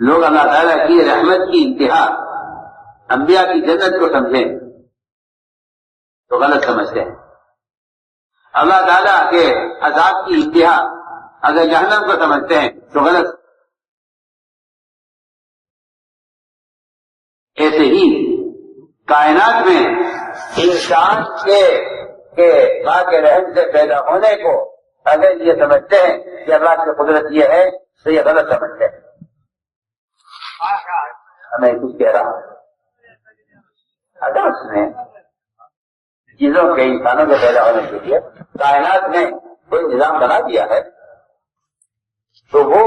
لوگ اللہ تعالیٰ کی رحمت کی انتہا انبیاء کی جنت کو سمجھیں تو غلط سمجھتے ہیں، اللہ تعالیٰ کے عذاب کی انتہا اگر جہنم کو سمجھتے ہیں تو غلط۔ ایسے ہی کائنات میں انسان کے ماں کے رحم سے پیدا ہونے کو اگر یہ سمجھتے ہیں کہ اللہ کی قدرت یہ ہے تو یہ غلط سمجھتے ہیں۔ میں کچھ کہہ رہا ہوں، اگر اس نے چیزوں کے انسانوں کے پیدا ہونے کے لیے کائنات میں کوئی نظام بنا دیا ہے تو وہ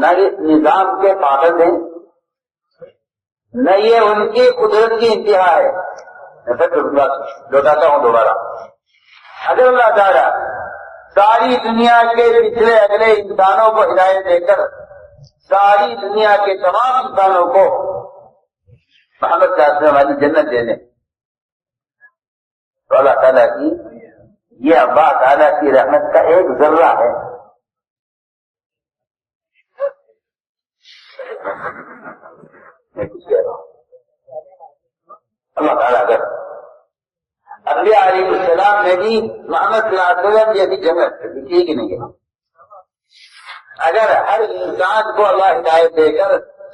نہ اس نظام کے پابند ہیں نہ یہ ان کی قدرت کی انتہا ہے۔ میں پھر لوٹاتا ہوں دوبارہ، اگر اللہ تعالیٰ ساری دنیا کے پچھلے اگلے انسانوں کو ہدایت دے کر ساری دنیا کے تمام انسانوں کو محمد چاہتے والی جنت دے دیں تو اللہ تعالیٰ کی یہ اللہ تعالیٰ کی رحمت کا ایک ذرہ ہے۔ میں کچھ کہہ رہا ہوں، اللہ تعالیٰ اگر انبیاء علیہ السلام نے بھی محمد صلی اللہ علیہ وسلم جیسی جنت لکھی کہ نہیں ہے، اگر ہر انسان کو اللہ ہدایت دے کر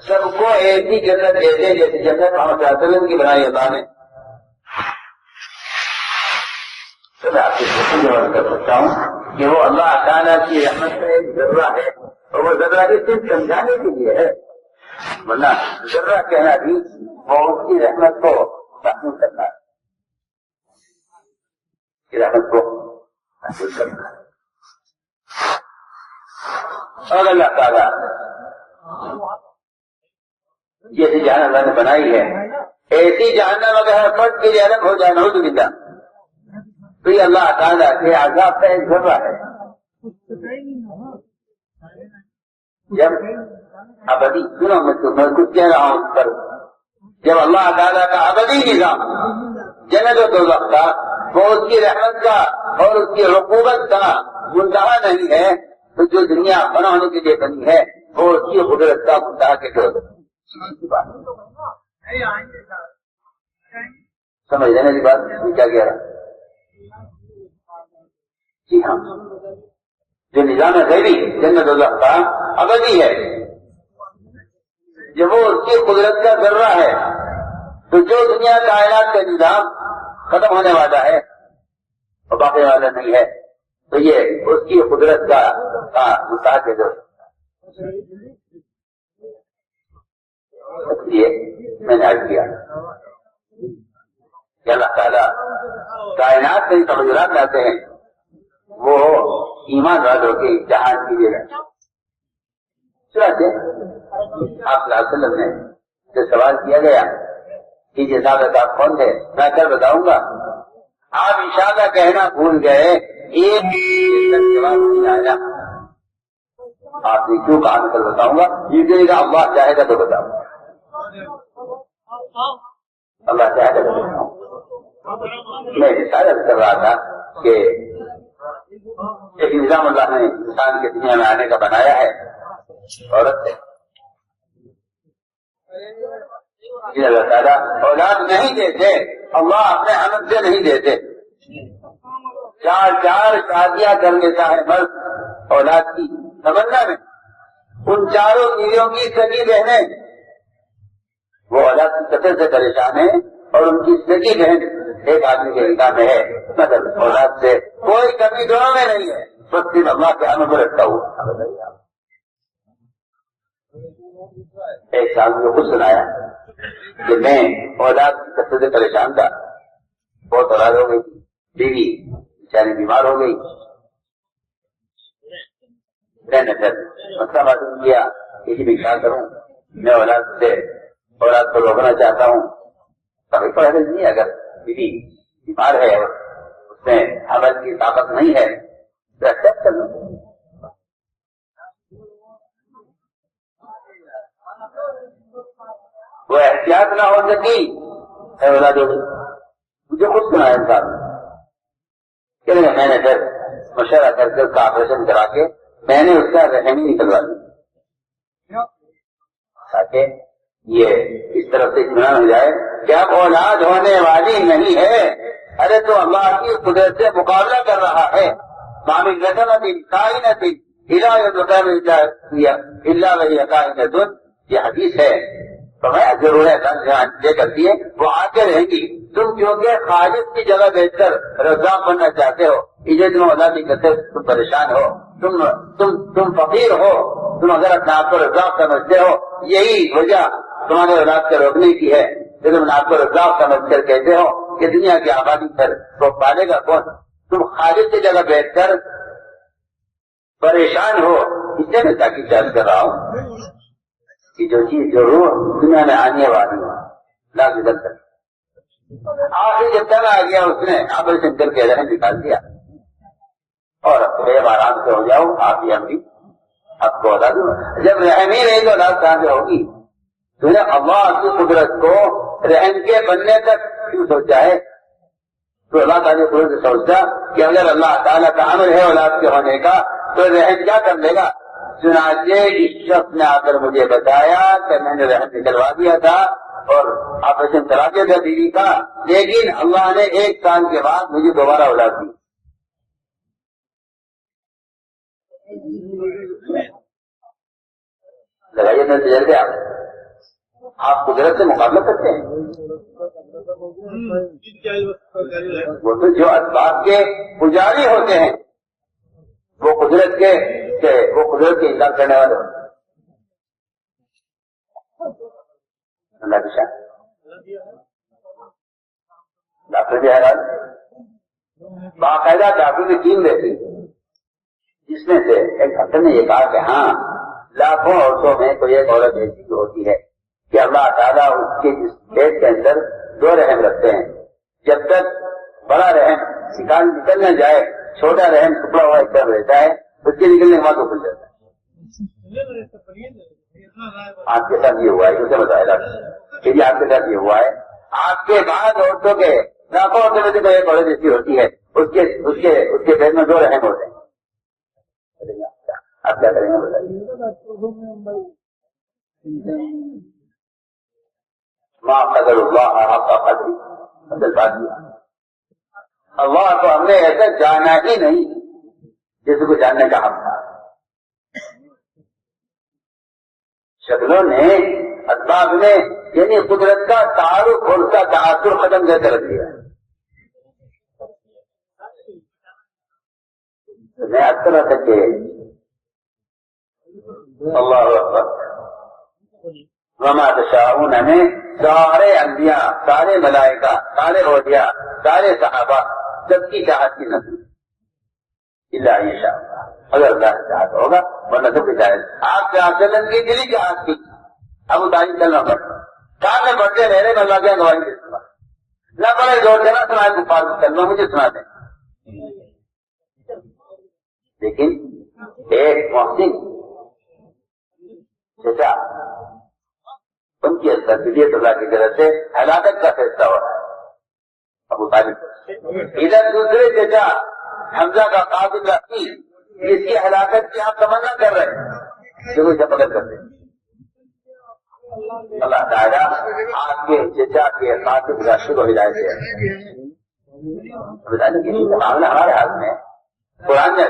سب کو ایسی جنت دے دے جیسی جنت محمد صلی اللہ علیہ وسلم کی بنائی اللہ نے، تو میں آپ سے جواب کر سکتا ہوں کہ وہ اللہ تعالیٰ کی رحمت کا ایک ذرہ ہے، اور وہ ذرہ بھی صرف سمجھانے کے لیے ہے، ورنہ ذرہ کہنا بھی وہ اس کی رحمت کو محسوس کرنا ہے، رحمت کو محسوس کرنا ہے۔ اور اللہ تعالیٰ جیسی جہنم اللہ نے بنائی ہے ایسی جہنم اگر ہر فرد کے لیے الگ ہو جائے نعوذ باللہ تو یہ اللہ تعالیٰ کے عذاب کا ایک ذرہ ہے۔ جب ابدی سنو میں کچھ کہہ رہا ہوں پر جب اللہ تعالیٰ کا ابدی نظام جنت و دوزخ کا وہ اس کی رحمت کا اور اس کی رقوبت کا منتہا نہیں ہے تو جو دنیا بنا ہونے کے لیے بنی ہے وہ اس کی قدرت کا منتہا کے طور پر سمجھ لینے کی بات کیا کہہ رہا؟ جی ہاں، جو نظام غیبی جنت و دوزخ کا ابدی ہے جب وہ اس کی قدرت کا ذرہ ہے تو جو دنیا کائنات کا نظام ختم ہونے والا ہے اور باقی والا نہیں ہے تو یہ اس کی قدرت کا مستحق ہے۔ اس لیے میں نے عرض کیا کہ اللہ تعالیٰ کائنات میں تغیرات لاتے ہیں وہ ایمان والوں کے امتحان کے لیے آپ صلی اللہ علیہ وسلم نے جو سوال کیا گیا کہ یہ ثابت آپ کون تھے میں کل بتاؤں گا، آپ انشاءاللہ کہنا بھول گئے ایک جواب نہیں آیا، آپ نے کیوں کہا میں کل بتاؤں گا، یہ کہے گا اللہ چاہے گا تو بتاؤں گا، اللہ چاہے گا تو بتاؤں گا۔ میں رسالت کر رہا تھا کہ ایک نظام اللہ نے انسان کے دنیا میں آنے کا بنایا ہے عورت سے، اللہ تعالیٰ اولاد نہیں دیتے، اللہ اپنے حمد سے نہیں دیتے، چار شادیاں کر لیتا ہے مرد اولاد کی تمنا میں، ان چاروں بیویوں کی سگی بہنیں وہ اولاد کی قطر سے پریشان ہیں اور ان کی سگی بہن ایک آدمی کے نکاح میں ہے، مطلب اولاد سے کوئی کمی دونوں میں نہیں ہے، بس صرف اللہ کے حمد پر رکھتا ہوا۔ ایک سال میں خود سنایا کہ میں اولاد کی قطر سے پریشان تھا، بہت اولاد ہو گئی، بیوی بیچاری بیمار ہو گئی، میں نے پھر مسئلہ معلوم کیا کہ میں کیا کروں، میں اولاد کو روکنا چاہتا ہوں، کبھی پڑھے نہیں، اگر بیوی بیمار ہے اس میں حمل کی طاقت نہیں ہے تو ایکسپٹ کر لوں، وہ احتیاط نہ ہو سکی اولاد ہو گئی، مجھے خود سنا انسان کہ میں نے پھر مشورہ کر کے اس کا آپریشن کرا کے میں نے اس کا رحمی نکلوا دی، تاکہ یہ اس طرف سے اطمینان ہو جائے کہ اب اولاد ہونے والی نہیں ہے. ارے تو اللہ کی قدرت سے مقابلہ کر رہا ہے. معامل نظمت کائنت الا وہی کائنت، یہ حدیث ہے. تو میں ضرور ہے یہ کرتی ہے وہ آتے رہیں گی. تم کیونکہ خالق کی جگہ بیٹھ کر رزاق بننا چاہتے ہو، اسے تم اللہ کی کثرت سے تم پریشان ہو، تم فقیر ہو، تم اگر اپنے آپ کو رزاق سمجھتے ہو، یہی وجہ تمہارے اولاد کے روکنے کی ہے کہ تم آپ کو رزاق سمجھ کر کہتے ہو کہ دنیا کی آبادی پر تو پالے گا کون. تم خالق کی جگہ بیٹھ کر پریشان ہو. اس سے میں تاکہ چارج کر رہا ہوں کہ جو چیز جو روح دنیا میں آنے والی ہے لاکھ بدل کر آخری جب تک آ گیا اس نے آپریشن کر کے رحم نکال دیا اور غیر آرام سے ہو جاؤ. آپ ہی ہم بھی آپ کو بتا دوں جب رحم ہی نہیں تو اولاد کہاں سے ہوگی. تو نے اللہ کی قدرت کو رحم کے بننے تک کیوں سوچا ہے؟ تو اللہ تعالیٰ قدرت سے سوچتا کہ اگر اللہ تعالیٰ کا امر ہے اولاد کے ہونے کا تو رحم کیا کر لے گا. چنانچہ اس شخص نے آ کر مجھے بتایا کہ میں نے رحم نکلوا دیا تھا اور آپریشن کرا دیا تھا بیوی کا، لیکن اللہ نے 1 سال کے بعد مجھے دوبارہ اولاد دی. لگائیے میں تجربے آپ قدرت سے مقابلہ کرتے ہیں. وہ تو جو اسباب کے پجاری ہوتے ہیں وہ قدرت کے انکار کرنے والے ہوتے ہیں. اللہ کی شان. ڈاکٹر بھی حیران، باقاعدہ ڈاکٹر کی ٹیم رہتی جس میں سے ایک ڈاکٹر نے یہ کہا کہ ہاں لاکھوں عورتوں میں کوئی ایک عورت ایسی ہوتی ہے کہ اللہ تعالیٰ اس کے جس پیٹ کے اندر 2 رحم رکھتے ہیں. جب تک بڑا رحم نکل نہ جائے چھوٹا رحم ٹکڑا ہوا ایک طرف رہتا ہے، اس کے نکلنے کے بعد وہ کھل جاتا ہے. آپ کے ساتھ یہ ہوا ہے اسے بتایا ڈاکٹر کہ آپ کے ساتھ یہ ہوا ہے. آپ کے بعد عورتوں کے لاکھوں عورتوں میں سے کوئی ایک عورت ایسی ہوتی ہے اس کے پیٹ میں 2 رحم ہوتے ہیں. آپ کیا کریں گے بتائیے. ماں قدر اللہ آپ کا قدر اللہ کو ہم نے ایسا جانا ہی نہیں جس کو جاننے کا حق تھا. شکلوں نے اسباب نے یعنی قدرت کا تعارف اور اس کا تعاثر ختم کر کے رکھ دیا. میں اکثر تک کہ اللہ اکبر وما تشاءون میں سارے انبیاء، سارے ملائکہ، سارے اولیاء، سارے صحابہ سب کی چاہت کی نظر الا یشاء اللہ، اگر اللہ چاہتا ہوگا ورنہ سب کی چاہت. آپ چلن کی دلی چاہت کی اب اتاری چلنا پڑتا کہاں میں بڑھتے رہے میں اللہ کیا گواہی دے سکتا نہ پڑے زور دینا سنا کفار کو چلنا مجھے سنا دیں. لیکن ایک محسن چچا ان کی تربیت اللہ کی طرف سے ہلاکت کا فیصلہ ہو رہا ہے ابو طالب. ادھر دوسرے چچا حمزہ کا قابل رقی اس کی ہلاکت کی آپ تمنا کر رہے ہیں جو اسے پکڑ کرتے ہیں. اللہ تعالیٰ آپ کے چچا کے قابل راشد کو ہدایت دے. معاملہ ہمارے ہاتھ میں قرآن میں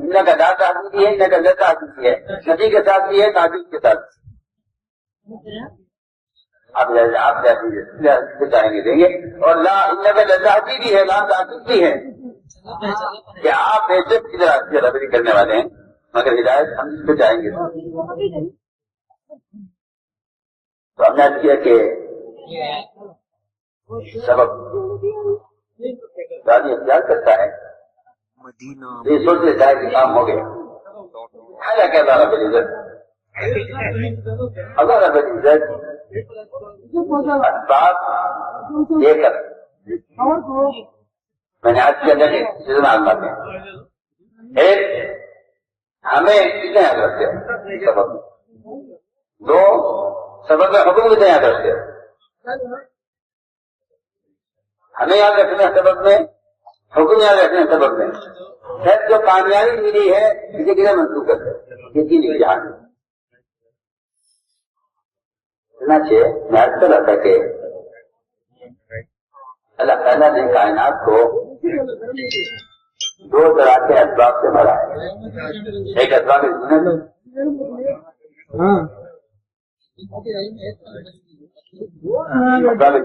نہ کا دات آدمی ہے نہ کا لتا آدمی ہے، نبی کے ساتھ بھی ہے تعبیر کے ساتھ. آپ چاہیں گے دیں گے اور لا ان کا لذاتی بھی ہے لا تعبیر بھی ہے کہ آپ ایسے کی طرح ربری کرنے والے ہیں مگر ہدایت ہم اس کو چاہیں گے. تو ہم نے کیا کہ سبب دادی اختیار کرتا ہے یہ سوچ لیتا ہے کہ کام ہو گیا. حالانکہ اللہ رب العزت اسباب دے کر میں نے آج کے اندر آزماتے ہیں. ایک ہمیں کتنے یاد رکھتے ہیں سبب میں، 2 سبب میں حکم کتنے یاد رکھتے ہیں. ہمیں یاد رکھنا سبب میں، حکم یاد رکھنا سبب میں. پھر جو کامیابی ملی ہے اسے کتنے منسوخ کرتے ہیں یہ 3 امتحان ہے. چنانچہ میں عرض کر رہا تھا کہ اللہ تعالیٰ نے کائنات کو دو طرح کے اسباب سے بھرا ہے. ایک اسباب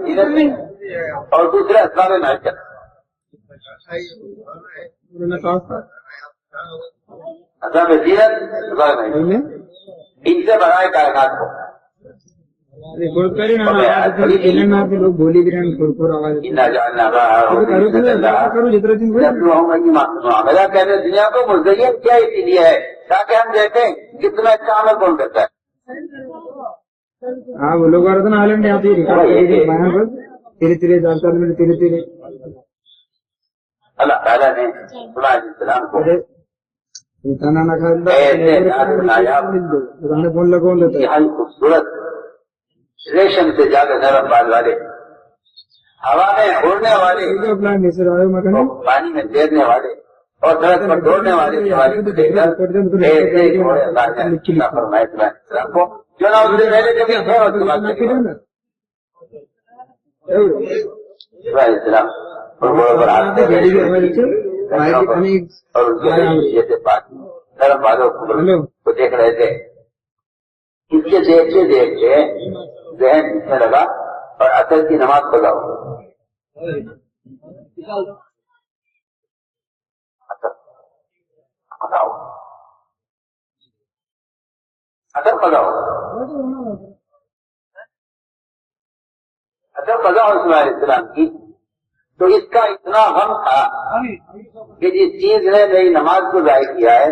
زینت اور دوسرا اسباب معیشت. اسباب زینت اسباب معیشت ان سے بھرا ہے کائنات کو. لوگ بولی بھی رہے کہتے دنیا کو مزین کیا اسی لیے ہے تاکہ ہم دیکھیں کتنا اچھا عمل کون کرتا ہے. ہاں وہ لوگ نا ہالینڈ یہاں پہ دھیرے دھیرے جانکار میں دھیرے دھیرے اللہ تعالیٰ نے صلی السلام کو خوبصورت ریشم سے زیادہ نرم بال والے, ہوا میں اڑنے والے, پانی میں تیرنے والے اور سڑک پر دوڑنے والے جو نہ اس سے پہلے کبھی تھے اور اسلام جیسے نرم بالوں کو دیکھ رہے تھے. اس کے دیکھتے دیکھتے ذہن دکھنے لگا اور اثر کی نماز پڑھا ہو. اثر پڑھا ہو اسماعیل السلام کی. تو اس کا اتنا غم تھا کہ جس چیز نے میری نماز کو ضائع کیا ہے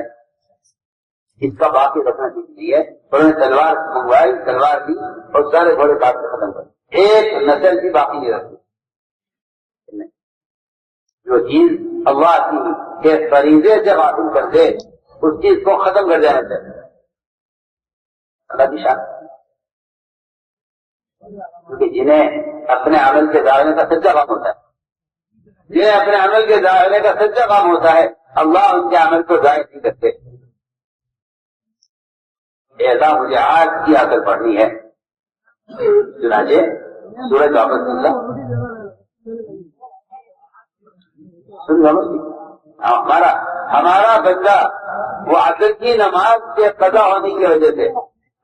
اس کا باقی رکھنا چاہیے. انہوں نے تلوار منگوائی, تلوار دی اور سارے گھوڑے کاٹ کے ختم کر. ایک نسل بھی باقی نہیں رکھی. جو چیز اللہ کے فریضے سے حاصل کرتے اس چیز کو ختم کر دینا چاہیے. اللہ کی شان, کیونکہ جنہیں اپنے عمل کے داخلے کا سچا کام ہوتا ہے, جنہیں اپنے عمل کے داخلے کا سچا کام ہوتا ہے, اللہ ان کے عمل کو ضائع نہیں کرتے. ایسا مجھے آج کی عقل پڑھنی ہے. چنانچہ سورج واپس ہمارا بندہ وہ عصر کی نماز کے قضا ہونے کی وجہ سے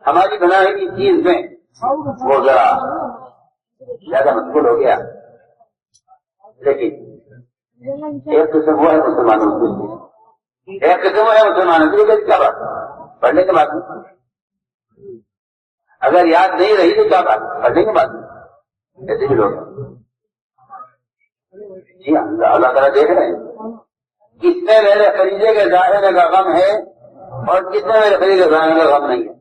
ہماری بنائی کی چیز میں وہ ذرا زیادہ مشغول ہو گیا. لیکن ایک قسم وہ ہے مسلمانوں کی, ایک قسم وہ ہے مسلمانوں کی. کیا بات پڑھنے کے بعد اگر یاد نہیں رہی تو کیا بات پڑھنے کے بعد ایسے بھی لوگ. جی اللہ تعالیٰ دیکھ رہے ہیں کس میں میرے خریدے کے ظاہر کا غم ہے اور کس میں میرے خریدے کے ظاہر کا غم نہیں ہے.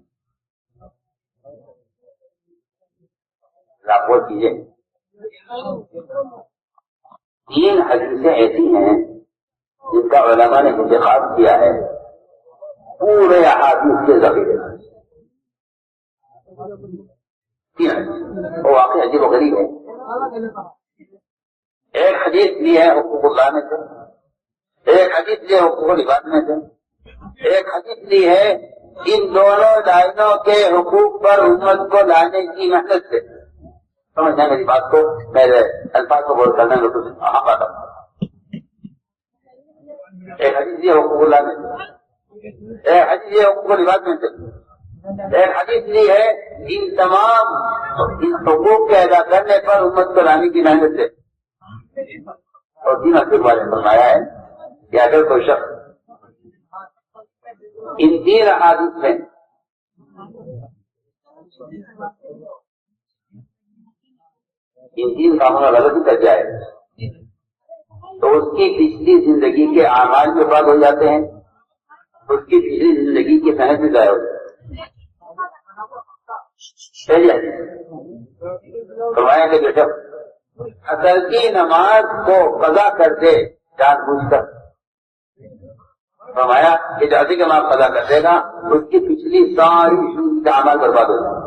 آپ وہ چیزیں 3 حدیثیں ایسی ہیں جن کا علماء نے انتخاب کیا ہے پورے احادیث کے ذخیرے. وہ واقعی عجیب و غریب ہے. ایک حدیث لی ہے حقوق اللہ میں سے, ایک حدیث لی ہے حقوق العباد میں سے, ایک حدیث لی ہے ان دونوں لائنوں کے حقوق پر امت کو لانے کی محنت سے. سمجھنا میری بات کو, میرے الفاظ کو بول کرنے میں اہم بات. ایک حدیث لی ہے حقوق اللہ میں سے, ایک حدیث لی ہے حقوق العباد میں سے, ایک حدیث لی ہے ان تمام ان حقوق کے ادا کرنے پر امت کو لانے کی محنت سے. اور 3 حدیث والے فرمایا ہے کہ اگر کوئی شخص ان 3 احادیث میں ان 3 کاموں میں غلطی کر جائے تو اس کی پچھلی زندگی کے اعمال کے بعد ہو جاتے ہیں, اس کی پچھلی زندگی کی صحت بھی ضائع ہو جاتی ہے. فرمایا کہ جو شخص اصل کی نماز کو قضا کر دے جان بوجھ کر, فرمایا کہ جو اصل کی نماز قضا کر دے گا اس کی پچھلی ساری زندگی کا اعمال برباد ہو جائے گا.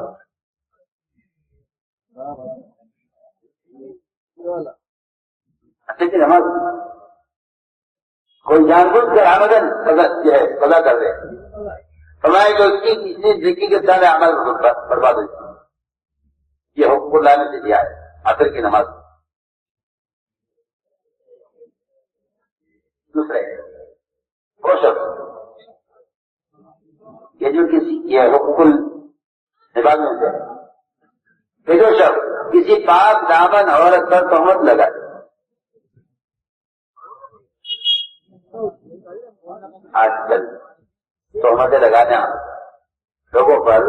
اصل کی نماز کوئی جان بوجھ کر آمدن قضا کر دے, فرمایا کہ اس کی پچھلی زندگی کے سارے عمل برباد ہو جائے. حقوق اللہ میں سے دیا ہے عصر کی نماز. دوسرے وہ شخص یہ جو کسی یہ حقوق العباد میں سے کہ جو شخص کسی پاک دامن عورت پر تہمت لگائے. آج کل تہمتیں لگانا لوگوں پر،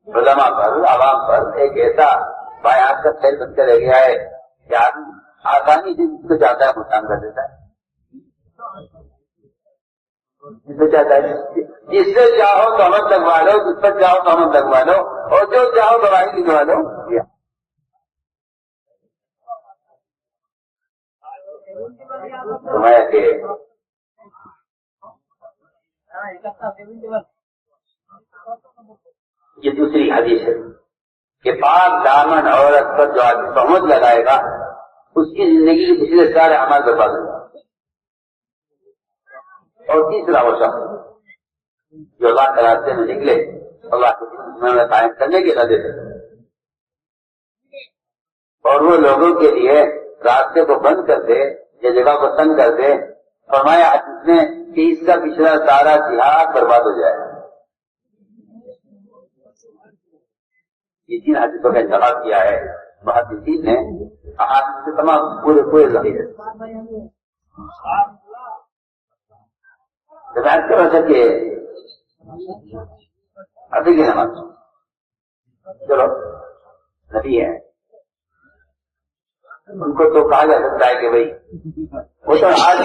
علماء پر، عوام پر ایک ایسا بیان کا کھیل بن کے رہ گیا ہے کہ آدمی آسانی سے جس کو چاہتا ہے نقصان کر دیتا ہے. جس سے چاہتا ہے جس سے چاہو تہمت لگوا لو، جس پر چاہو تہمت لگوا لو، اور جو چاہو گواہی لکھوا لو. تمہیں کہ یہ دوسری حدیث ہے کہ پاک دامن عورت پر جو آدمی تہمت لگائے گا اس کی زندگی کے پچھلے سارے اعمال برباد ہو جائیں گے. اور تیسرا وہ شخص جو اللہ کے راستے میں نکلے اللہ کے دین میں قائم کرنے کے ارادے سے، اور وہ لوگوں کے لیے راستے کو بند کر دے یا جگہ کو تنگ کر دے. فرمایا حدیث نے کہ اس کا پچھلا سارا جہاد برباد ہو جائے. یہ تین حدیثوں کا انتخاب کیا ہے محدثین نے احادیث سے تمام پورے ذخیرے. روایت کر رہا کہ ابھی کی نماز چلو نبی ہے، ان کو تو کہا جا سکتا ہے کہ بھائی وہ تو آج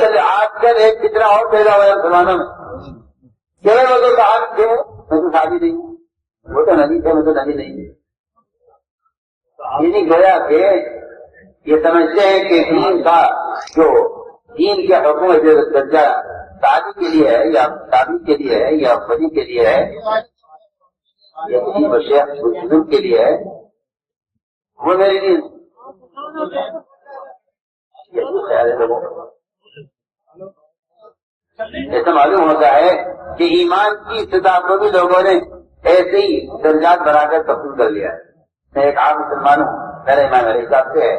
کل ایک کتنا اور پیدا ہوا ہے مسلمانوں میں. چلے وہ تو کہا تھے میں تو شادی نہیں ہوں، وہ تو نبی تھے میں تو نبی نہیں. یہ نہیں گویا کہ یہ سمجھتے ہیں کہ دین کا جو دین کے حکم درجہ شادی کے لیے ہے یا شادی کے لیے ہے یا ولی کے لیے ہے یا کسی بزرگ کے لیے ہے، وہ میرے لیے خیال ہے. لوگوں ایسا معلوم ہوتا ہے کہ ایمان کی سطح کو بھی لوگوں نے ایسے ہی درجات بنا کر تبدیل کر لیا ہے. میں ایک عام مسلمان ہوں، میرا ایمان میرے حساب سے ہے،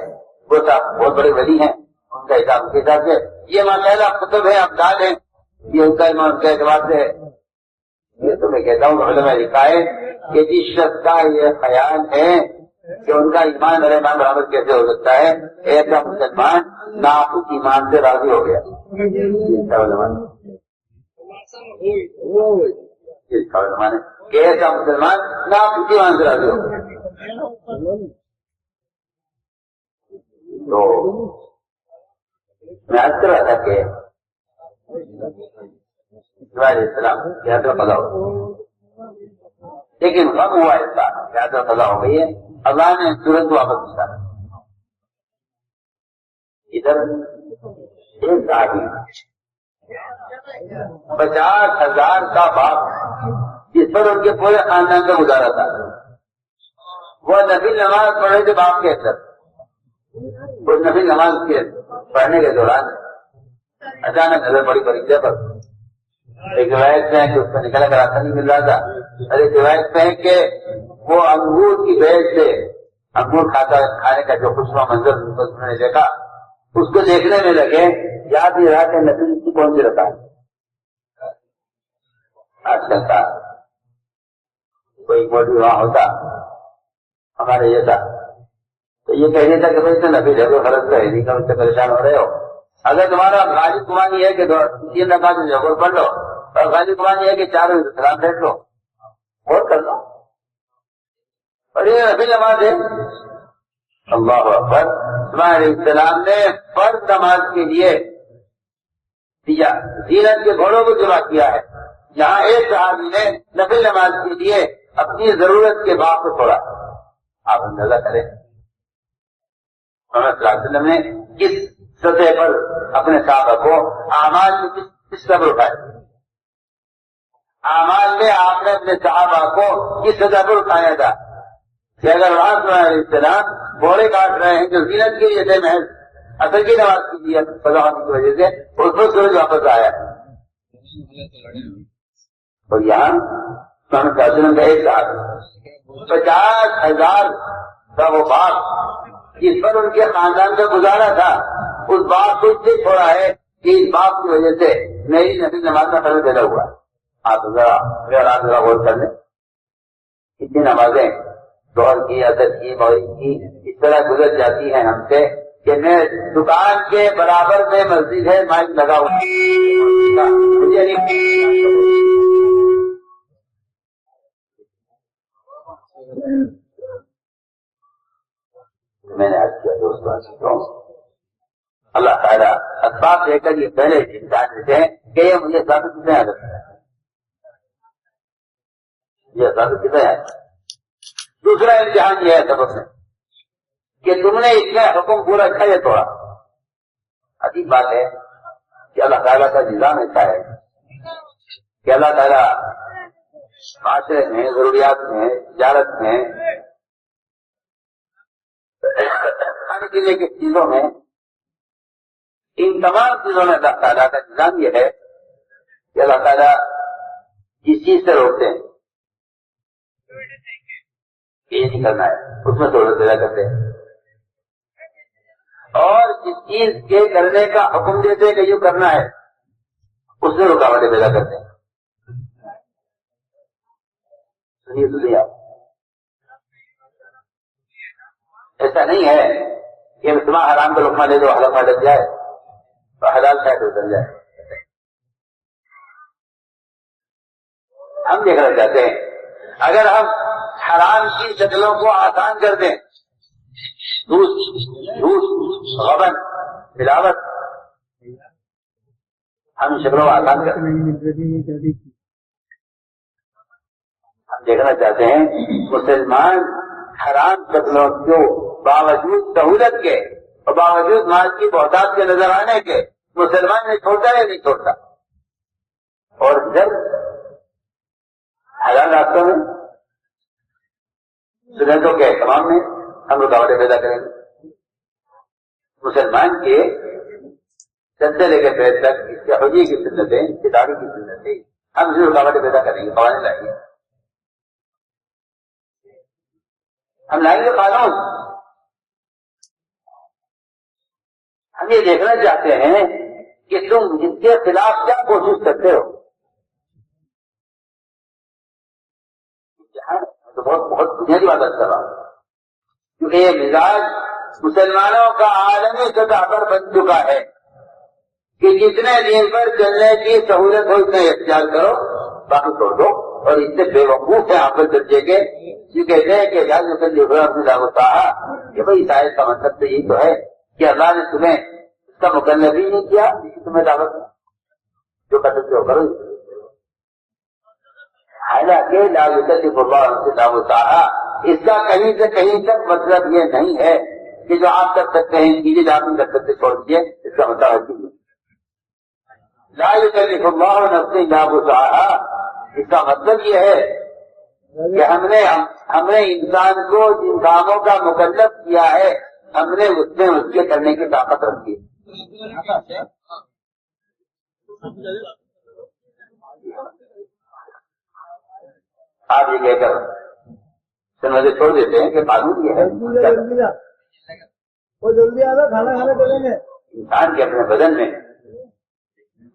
وہ صاحب بہت بڑے ولی ہیں، ان کا حساب کے حساب سے یہ ماشاءاللہ کتب ہے، ابدال ہے، یہ ان کا ایمان ان کے اعتبار سے ہے. یہ تو میں کہتا ہوں علماء نے لکھا ہے کہ جس شخص کا یہ خیال ہے کہ ان کا ایمان میرا ایمان برابر کیسے ہو سکتا ہے، ایسا مسلمان ناقص ایمان سے راضی ہو گیا. کہ ایسا مسلمان ناقص ایمان سے راضی ہو گیا. تو میں عرض کر رہا تھا کہ علیہ السلام یاترا قضا ہو، لیکن غم ہوا اس کا یاترا قضا ہو گئی ہے. اللہ نے ترنت واپس کیا. ادھر ایک آدمی 50,000 کا باپ جس پر ان کے پورے خاندان کا گزارا تھا، وہ نفل نماز پڑھنے کے باپ کے اندر وہ نفل نماز کے پڑھنے کے دوران اچانک نظر پڑی فرشتے پر. ایک روایت میں ہے کہ اس کا نکلنے کا راستہ نہیں مل رہا تھا، اور ایک روایت میں ہے کہ وہ انگور کی بیل سے انگور کھانے کا جو خوشنما منظر انہوں نے دیکھا، اس کو دیکھنے میں لگے. یاد نہیں رہا کہ نفل کی کون سی رکھا ہے. آج کل کا کوئی موضوع وہاں ہوتا ہمارے جیسا تو یہ کہہ دیتا کہ بھائی تو نبی ہے، کوئی فرض ہے نہیں، کم سے پریشان ہو رہے ہو. اگر تمہارا غالب گمانی ہے کہ 3 رکعت ظہر پڑھ لو، اور غالب گمانی ہے کہ 4 سلام بیٹھ لو اور کر لو، اور یہ نبی نماز ہے. اللہ اکبر. اسماعیل علیہ السلام نے فرض نماز کے لیے دیا زینت کے گھوڑوں کو جمع کیا ہے، جہاں ایک صحابی نے نفل نماز کے لیے اپنی ضرورت کے باپ کو چھوڑا. آپ اندازہ کریں محمد صلی اللہ علیہ وسلم نے کس سطح پر اپنے صحابہ کو اعمال میں کس سطح پر اٹھایا. اعمال میں آپ نے اپنے صحابہ کو کس سطح پر اٹھایا تھا کہ اگر وہاں صلی اللہ علیہ السلام گھوڑے کاٹ رہے ہیں جو زینت کے لیے تھے، محض اثر کی نماز کے لیے قضا ہونے کی وجہ سے اس پر سورج واپس آیا. اور یہاں محمد صلی اللہ علیہ وسلم کا ایک ساتھ 50,000 کا وہ باغ جس پر ان کے خاندان کا گزارا تھا، اس باغ کو اس لیے چھوڑا ہے کہ اس باغ کی وجہ سے میری نبی نماز کا فرض پیدا ہوا۔ آپ ذرا غور کر لیں، کتنی نمازیں ظہر کی، اثر کی، مغرب کی اس طرح گزر جاتی ہیں ہم سے کہ میں دکان کے برابر میں مسجد ہے، مائک لگا ہوا مجھے نہیں۔ میں نے آج کیا دوستوں، اللہ تعالیٰ اسباب دے کر یہ پہلے امتحان دیتے ہیں کہ یہ مجھے ثابت کتنے عادت ہے، یہ ثابت کتنے ہے۔ دوسرا امتحان یہ ہے سبق میں کہ تم نے اس میں حکم پورا کیا یا توڑا۔ عجیب بات ہے کہ اللہ تعالیٰ کا نظام ایسا ہے کہ اللہ تعالیٰ معاشرے میں، ضروریات میں، تجارت میں، کھانے پینے کی چیزوں میں، ان تمام چیزوں میں اللہ تعالیٰ کا نظام یہ ہے کہ اللہ تعالیٰ جس چیز سے روکتے ہیں یہ نہیں کرنا ہے، اس میں ضرورت پیدا کرتے ہیں، اور جس چیز کے کرنے کا حکم دیتے ہیں کہ یہ کرنا ہے اس میں رکاوٹیں پیدا کرتے ہیں۔ سنیے آپ، ایسا نہیں ہے کہ تمام حرام کا لقمہ لے دو، حلال میں ڈل جائے تو حلال شاید اتر جائے۔ ہم دیکھنا چاہتے ہیں اگر ہم حرام کی شکلوں کو آسان کر دیں، جھوٹ، غبن، ملاوٹ، ہم شکلوں کو آسان کر دیں۔ ہم دیکھنا چاہتے ہیں مسلمان حرام شکلوں کو باوجود سہولت کے اور باوجود مال کی بہتات کے نظر آنے کے مسلمان نے چھوڑتا یا نہیں چھوڑتا، اور جب حلال راستوں میں، سنتوں کے اہتمام میں ہم رکاوٹیں پیدا کریں گے۔ مسلمان کے چلتے لے کے پیر تک اس کے حجی کی سنتیں، اس کی داڑھی کی سنتیں، ہم اسے رکاوٹیں پیدا کریں گے، قوانین لائیں گے، ہم لائیں گے قانون۔ ہم یہ دیکھنا چاہتے ہیں کہ تم اس کے خلاف کیا کوشش کرتے ہو۔ تو بہت بنیادی بات کر رہا ہوں، کیونکہ یہ مزاج مسلمانوں کا عالمی سطح پر بن چکا ہے کہ جتنے دین پر چلنے کی سہولت ہو اتنا اختیار کرو، باقی چھوڑ دو۔ اور اس سے بے وقوف ہے آپ درجے کے یہ کہتے ہیں کہ کہ بھائی شاید کا مطلب تو یہی تو ہے کہ اللہ نے تمہیں اس کا مکلف ہی نہیں کیا، تمہیں دعوت ہے جو کر سکتے ہو کرو۔ حالانکہ لا یکلف اللہ نفسا الا وسعہا، اس کا کہیں سے کہیں تک مطلب یہ نہیں ہے کہ جو آپ کر سکتے ہیں چیزیں آپ نہیں کر سکتے چھوڑ دیجیے، اس کا مطلب ہے لا یکلف اللہ نفسا الا وسعہا، اس کا مطلب یہ ہے کہ ہم نے انسان کو جن کاموں کا مکلف کیا ہے ہم نے اس میں اس کے کرنے کی طاقت رکھی ہے۔ آپ یہ کہہ کر سمجھے چھوڑ دیتے ہیں کہ قانون یہ ہے انسان کے اپنے بدن میں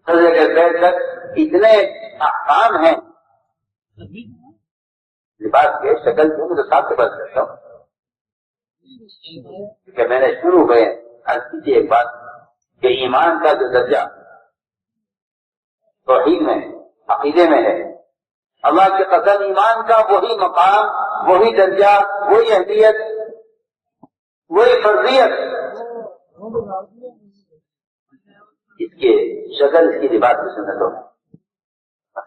سر سے پیر تک اتنے احکام ہیں، لباس کے شکل کے میں تو صاف سے بات کرتا ہوں کہ میں نے شروع میں عرض کی ایک بات کہ ایمان کا جو درجہ توحید میں عقیدے میں ہے، اللہ کی قسم ایمان کا وہی مقام، وہی درجہ، وہی اہلیت، وہی فرضیت، اس کے شکل، اس کی لباس کی سنتوں میں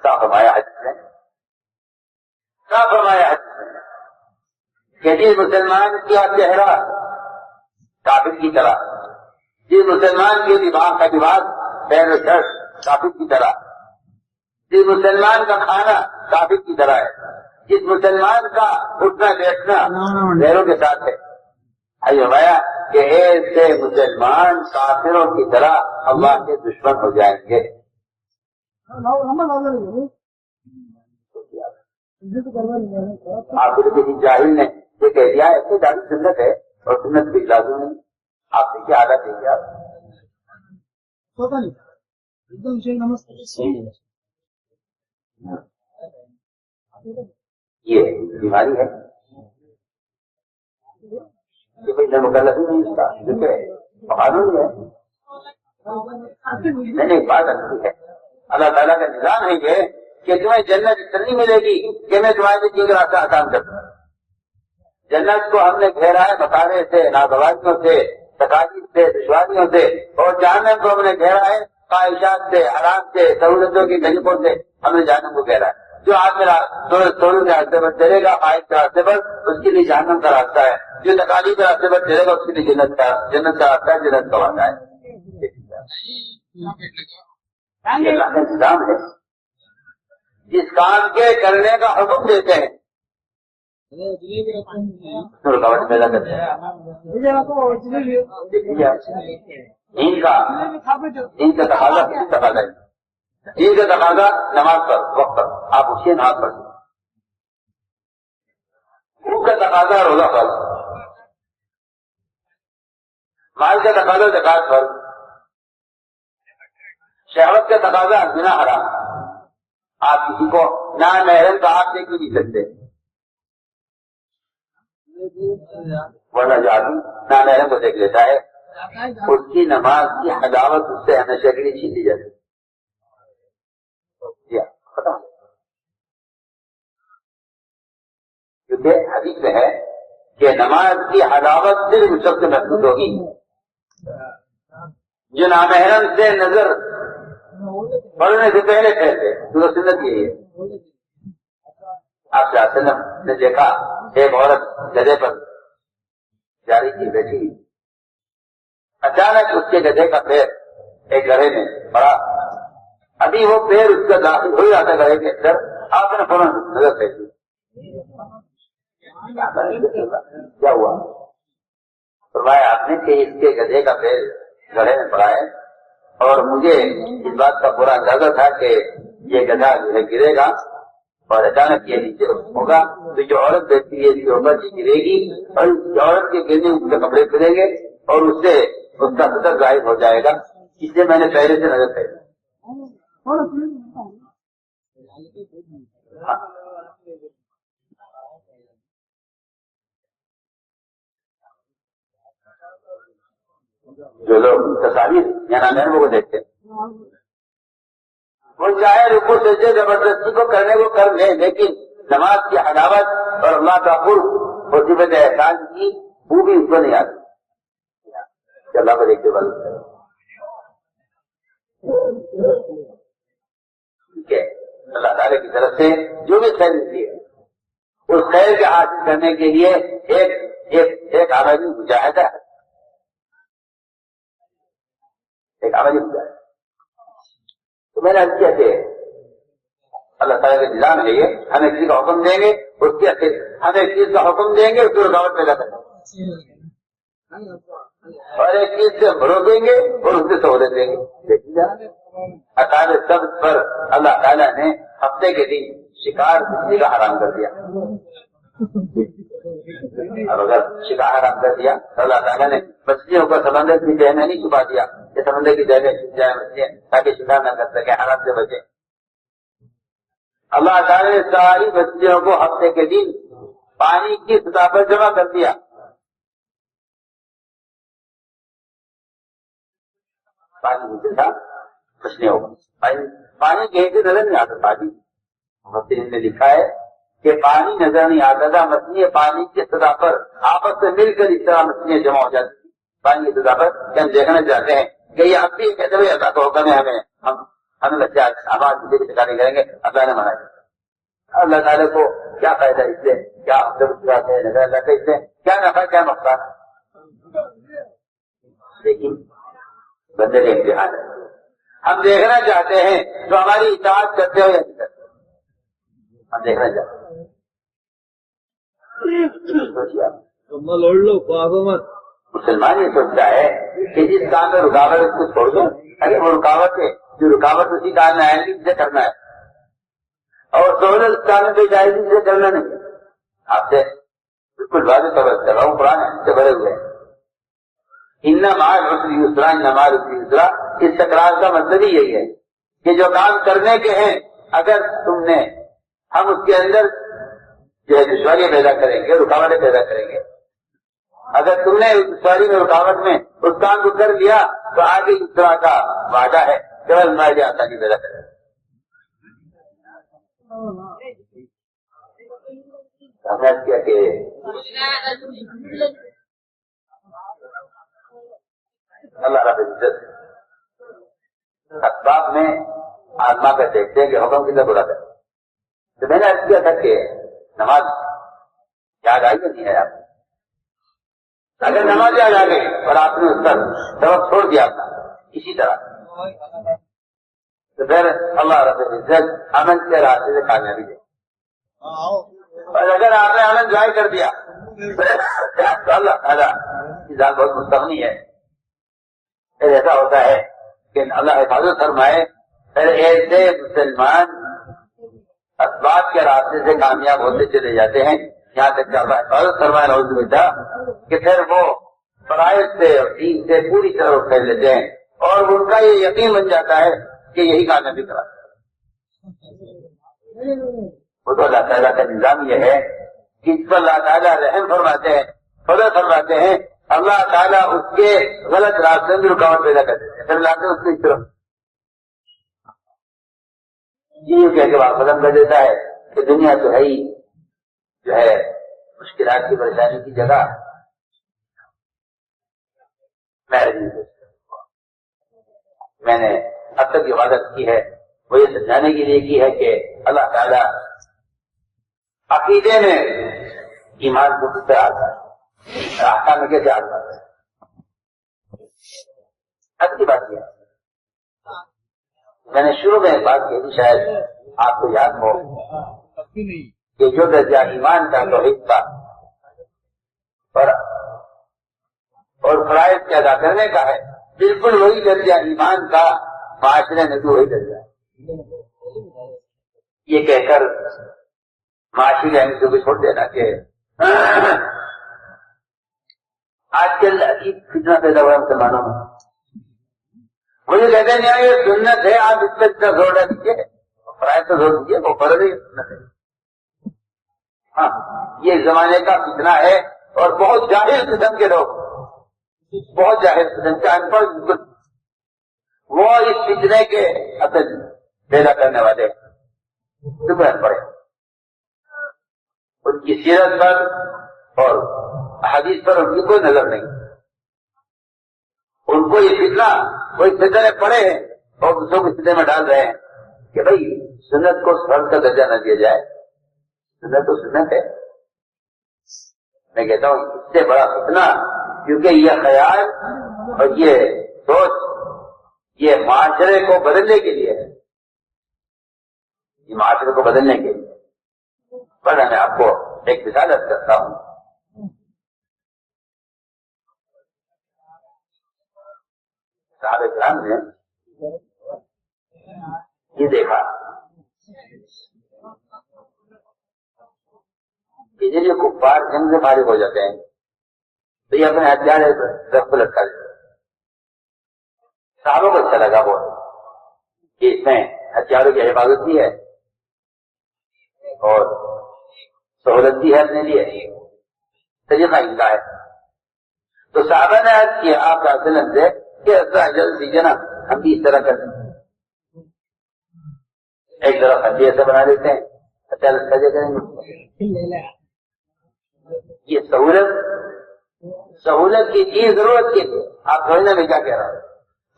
صاف فرمایا حدیث نے، صاف فرمایا حدیث نے کہ جس مسلمان کا چہرہ کافر کی طرح، جس مسلمان کے دماغ کا لباس پیر و شرٹ کافر کی طرح، جس مسلمان کا کھانا کافر کی طرح ہے، جس مسلمان کا اٹھنا بیٹھنا غیروں کے ساتھ ہے، فرمایا کہ ایسے مسلمان کافروں کی طرح اللہ کے دشمن ہو جائیں گے۔ آپ کسی جاہل نے یہ کہہ دیا ایسے داری سنت ہے اور سنت بھی لازم نہیں. آپ دیکھیے عادت دیکھیے آپ. یہ بیماری ہے کہ بھائی میں مکلف ہی نہیں اس کا کیونکہ قانون ہے. نہیں بات اچھی ہے. اللہ تعالیٰ کا نظام ہے یہ کہ تمہیں جنت اس طرح نہیں ملے گی کہ میں تمہارے لیے چیز راستہ آسان کر دوں. جنت کو ہم نے گھیرا ہے مکارے سے، ناگوازیوں سے، تکالیف سے، دشواریوں سے، اور جہنم کو ہم نے گھیرا ہے خواہشات سے، حرام سے، سہولتوں کی طریقوں سے. ہم نے جہنم کو گھیرا ہے. جو آدمی سولوں کے راستے پر چلے گا خواہش کے راستے پر اس کے لیے جہنم کا راستہ ہے. جو تکالیف کے راستے پر چلے گا اس کے لیے جنت کا راستہ ہے، جنت کا وعدہ ہے. یہ اللہ کا نظام ہے. جس کام کے کرنے کا حکم دیتے ہیں رکاوٹ پیدا کرتے ہیں. ان کا تقاضا تقاضا ہے. ان کا تقاضا نماز پر وقت پر آپ اٹھیے نماز پڑھیے. ان کا تقاضا روزہ پر، مال کا تقاضا زکات پر، شہوت کا تقاضا زنا حرام. آپ کسی کو نامحرم تو آپ دیکھ نہیں سکتے، ورنہ جو آدمی نامحرم کو دیکھ لیتا ہے اس کی نماز کی حلاوت اس سے ہمیشہ کے لیے چھین لی جاتی ہے. ختم. کیونکہ حدیث میں ہے کہ نماز کی حلاوت صرف اس شخص سے محسوس ہوگی جو نامحرم سے نظر پڑھنے سے پہلے پھیلتے. سنت یہی ہے. آپ صلی اللہ علیہ وسلم نے دیکھا ایک عورت گدھے پر جاری تھی بیٹھی، اچانک اس کے گدھے کا پیر ایک گڑھے میں پڑا. ابھی وہ پیر اس کا داخل ہو جاتا گڑھے کے اندر، آپ نے فوراً نظر پھینکی. کیا ہوا؟ فرمایا آپ نے کہ اس کے گدھے کا پیر گڑھے میں پڑا ہے اور مجھے اس بات کا پورا اندازہ تھا کہ یہ گدھا جو ہے گرے گا اور اچانک یہ نیچے ہوگا تو جو عورت بیٹھی ہے اس کے اوپر گرے گی اور اس عورت کے گرنے اس کے کپڑے پھریں گے اور اس سے اس کا سطر غائب ہو جائے گا. اس سے میں نے پہلے سے نظر پھینکی. جو لوگ تصاویر یا نامحرموں کو دیکھتے ہیں وہ چاہے رکوع سجدے زبردستی کو کرنے کو کر لیں، لیکن نماز کی حلاوت اور اللہ کا قرب اور صفت احسان کی وہ بھی اس کو نہیں آتی. اللہ کو دیکھتے بل ٹھیک ہے. اللہ تعالیٰ کی طرف سے جو بھی خیر ملتی ہے اس خیر کے حاصل کرنے کے لیے ایک عملی مجاہدہ ہے. ایک عملی مجاہدہ. تو میں نے عرض کیا کہ اللہ تعالیٰ کا نظام ہے یہ. ہم ایک چیز کا حکم دیں گے اس کے ہم ایک چیز کا حکم دیں گے اس کو رکاوٹ پیدا کریں گے اور ایک چیز سے روکیں گے اور اس سے سہولت دیں گے. دیکھیے اکال سب پر اللہ تعالیٰ نے ہفتے کے دن شکار بجلی کا حرام کر دیا. اب اگر شکار حرام کر دیا تو اللہ تعالیٰ نے مچھلیوں کو سمندر کی جگہ میں نہیں چھپا دیا کہ سمندر کی جگہ چھپ جائے مچھلیاں تاکہ شکار نہ کر سکے، حرام سے بچے. اللہ تعالیٰ نے ساری مچھلیوں کو ہفتے کے دن پانی کی سطح پر جمع کر دیا. پانی نیچے تھا مچھلیوں کو پانی کہیں سے نظر نہیں آتا. پانی مفسرین نے لکھا ہے کہ پانی نظر نہیں آتا تھا. مچھلی پانی کی سطح پر آپس سے مل کر اس طرح مچھلیاں جمع ہو جاتی تھی پانی کی سطح پر کہ ہم دیکھنا چاہتے ہیں کہ یہ اب بھی کہتے ہوئے اللہ کا حکم ہے ہمیں بچے آواز شکاری کریں گے. اللہ نے منع کیا. اللہ تعالیٰ کو کیا فائدہ اس سے؟ کیا نظر اللہ کا اس سے کیا نفع کیا نقصان؟ لیکن بندے کا امتحان ہے. ہم دیکھنا چاہتے ہیں تو ہماری اطاعت کرتے ہو یا نہیں کرتے؟ ہم دیکھنا چاہتے ہیں. مسلمان یہ سوچتا ہے کہ جس کام میں رکاوٹ اس کو چھوڑ دو. ارے وہ رکاوٹ ہے جو رکاوٹ اسی کام میں آئے گی اسے کرنا ہے اور سہولت اس کام میں کوئی جائے گی اسے کرنا نہیں. آپ سے بالکل واضح طور پر رہا ہوں، قرآن سے بھرے ہوئے ہیں. ان مع العسر یسرا، ان مع العسر یسرا، اس تکرار کا مطلب ہی یہی ہے کہ جو کام کرنے کے ہیں اگر تم نے، ہم اس کے اندر جو ہے دشواریاں پیدا کریں گے، رکاوٹیں پیدا کریں گے. اگر تم نے دشواری میں، رکاوٹ میں اس کام کو کر لیا تو آگے اس طرح کا وعدہ ہے کہ میں آسانی پیدا کرے. کیا کہ اللہ رب العزت اسباب میں آزما کر دیکھتے ہیں کہ حکم کتنا برا کرے. تو میں نے عرض کیا تھا کہ نماز یاد آئی نہیں ہے آپ. اگر نماز یاد آ گئی اور آپ نے اس پر سبب چھوڑ دیا اپنا اسی طرح، تو پھر اللہ رب العزت امن کے راستے سے کامیابی دے. اور اگر آپ نے امن ضائع کر دیا تو اللہ تعالیٰ کی ذات بہت مستغنی ہے. پھر ایسا ہوتا ہے کہ اللہ حفاظت فرمائے، پھر ایسے مسلمان اسباب کے راستے سے کامیاب ہوتے چلے جاتے ہیں یہاں تک کہ اللہ حفاظت فرمائے نعوذ باللہ کہ پھر وہ فرائض سے اور دین سے پوری طرح اٹھ کر لیتے ہیں اور ان کا یہ یقین بن جاتا ہے کہ یہی کامیابی کراتا ہے. وہ تو اللہ تعالیٰ کا نظام یہ ہے کہ اس پر اللہ تعالیٰ رحم فرماتے ہیں، فضل فرماتے ہیں. اللہ تعالیٰ اس کے غلط راستے میں رکاوٹ پیدا کر دیتے ہیں، پھر لاتے ہیں اس کو اس طرف یہ کہہ کے بات ختم کر دیتا ہے کہ دنیا تو ہے ہی جو ہے مشکلات کی پریشانی کی جگہ. میں نے اب تک عبادت کی ہے وہ یہ سمجھانے کے لیے کی ہے کہ اللہ تعالیٰ عقیدے میں ایمان کو کس طرح آتا ہے، احکام میں کیسے آتا ہے. اچھی بات یہ ہے میں نے شروع میں بات کی تھی، شاید آپ کو یاد ہو کہ جو درجہ ایمان کا توحید کا اور فرائض کے ادا کرنے کا ہے، بالکل وہی درجہ ایمان کا معاشرے میں بھی وہی درجہ ہے. یہ کہہ کر معاشی رحمت کو چھوڑ دینا کہ آج کل عجیب فتنہ پیدا ہوا ہے مسلمانوں میں. مجھے کہتے ہیں یہ سنت ہے، آپ اس پہ اتنا زور نہ دیجیے، فرائض تو زور دیجیے، وہ فرض ہی سنت ہے. ہاں یہ زمانے کا فتنہ ہے اور بہت جاہل قسم کے لوگ، بہت جاہل قسم کے ان پڑھ بالکل وہ اس فتنے کے اصل پیدا کرنے والے بالکل ان پڑھے. ان کی سیرت پر اور حدیث پر ان کی کوئی نظر نہیں. ان کو یہ فتنہ کوئی فتنے پڑے ہیں اور دوسروں کو فتنے میں ڈال رہے ہیں کہ بھائی سنت کو فرض کا درجہ نہ دیا جائے، سنت تو سنت ہے. میں کہتا ہوں اس سے بڑا فتنہ، کیونکہ یہ خیال اور یہ سوچ یہ معاشرے کو بدلنے کے لیے ہے، یہ معاشرے کو بدلنے کے لیے. پر میں آپ کو ایک مثال کرتا ہوں. صحابہ کرام نے یہ دیکھا کہ جب یہ کفار جنگ سے فارغ ہو جاتے ہیں تو یہ اپنے ہتھیار درخت کو لٹکا دیتے ہیں. صحابوں کو اچھا لگا بہت کہ اس میں ہتھیاروں کی حفاظت بھی ہے اور سہولت بھی ہے اپنے لیے، طریقہ ان کا ہے. تو صحابہ نے عرض کیا آپ کا وسلم سے کہ ایسا جلد دیجیے نا، ہم بھی اس طرح کرتے ہیں. ایک طرف ہتھی ایسا بنا دیتے ہیں، ہتھیار سجے کریں گے. یہ سہولت کی چیز ضرورت کے لیے، آپ سمجھنا میں کیا کہہ رہا ہوں،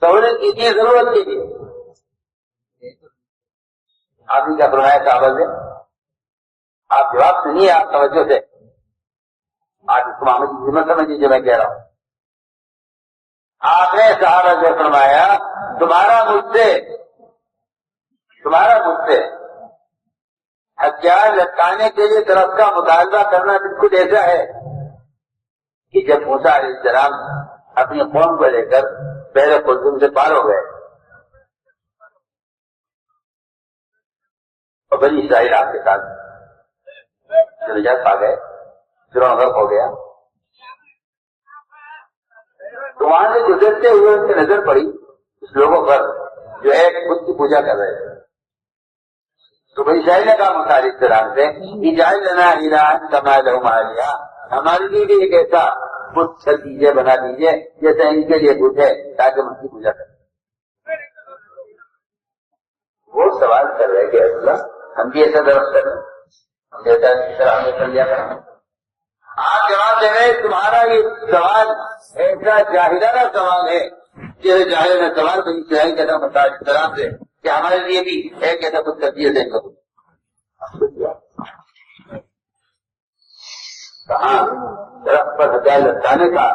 سہولت کی چیز ضرورت کے لیے. آپ نے کیا فرمایا صحابہ سے؟ آپ جواب سنیے آپ توجہ سے، آپ اس کو معاملے کی ذمہ سمجھ لیجیے میں کہہ رہا ہوں. آپ نے صحابہ سے فرمایا تمہارا مجھ سے ہتھیار لٹکانے کے لیے طرف کا مطالبہ کرنا بالکل ایسا ہے کہ جب موسیٰ علیہ السلام اپنی قوم کو لے کر پہلے قلزم سے پار ہو گئے اور بنی اسرائیل آپ کے ساتھ نجات پا گئے، فرعون غرق ہو گیا. تو وہاں سے گزرتے ہوئے ان کی نظر پڑی اس لوگوں پر جو ہے خود کی پوجا کر رہے تھے. تو بھائی شاہی نے کہا موسیٰ علیہ السلام سے اجعل لنا الہا کما لہم آلہہ، ہمارے لیے بھی ایک ایسا بت چل دیجیے، بنا دیجیے جیسے ان کے لیے بت ہے تاکہ ہم ان کی پوجا کریں. وہ سوال کر رہے کہ اللہ ہم بھی ایسا درخت کریں، ہم جیسا اس طرح ہمیں کر لیا کریں. آپ جواب دے رہے تمہارا یہ سوال ایسا جاہلانہ سوال ہے کہ جاہلانہ سوال بنی اسرائیل کہتا موسیٰ علیہ السلام سے کہ ہمارے لیے بھی ایک ایسا کچھ کر دیے دیں گے. کہاں درخت پر ہتھیار لٹکانے کا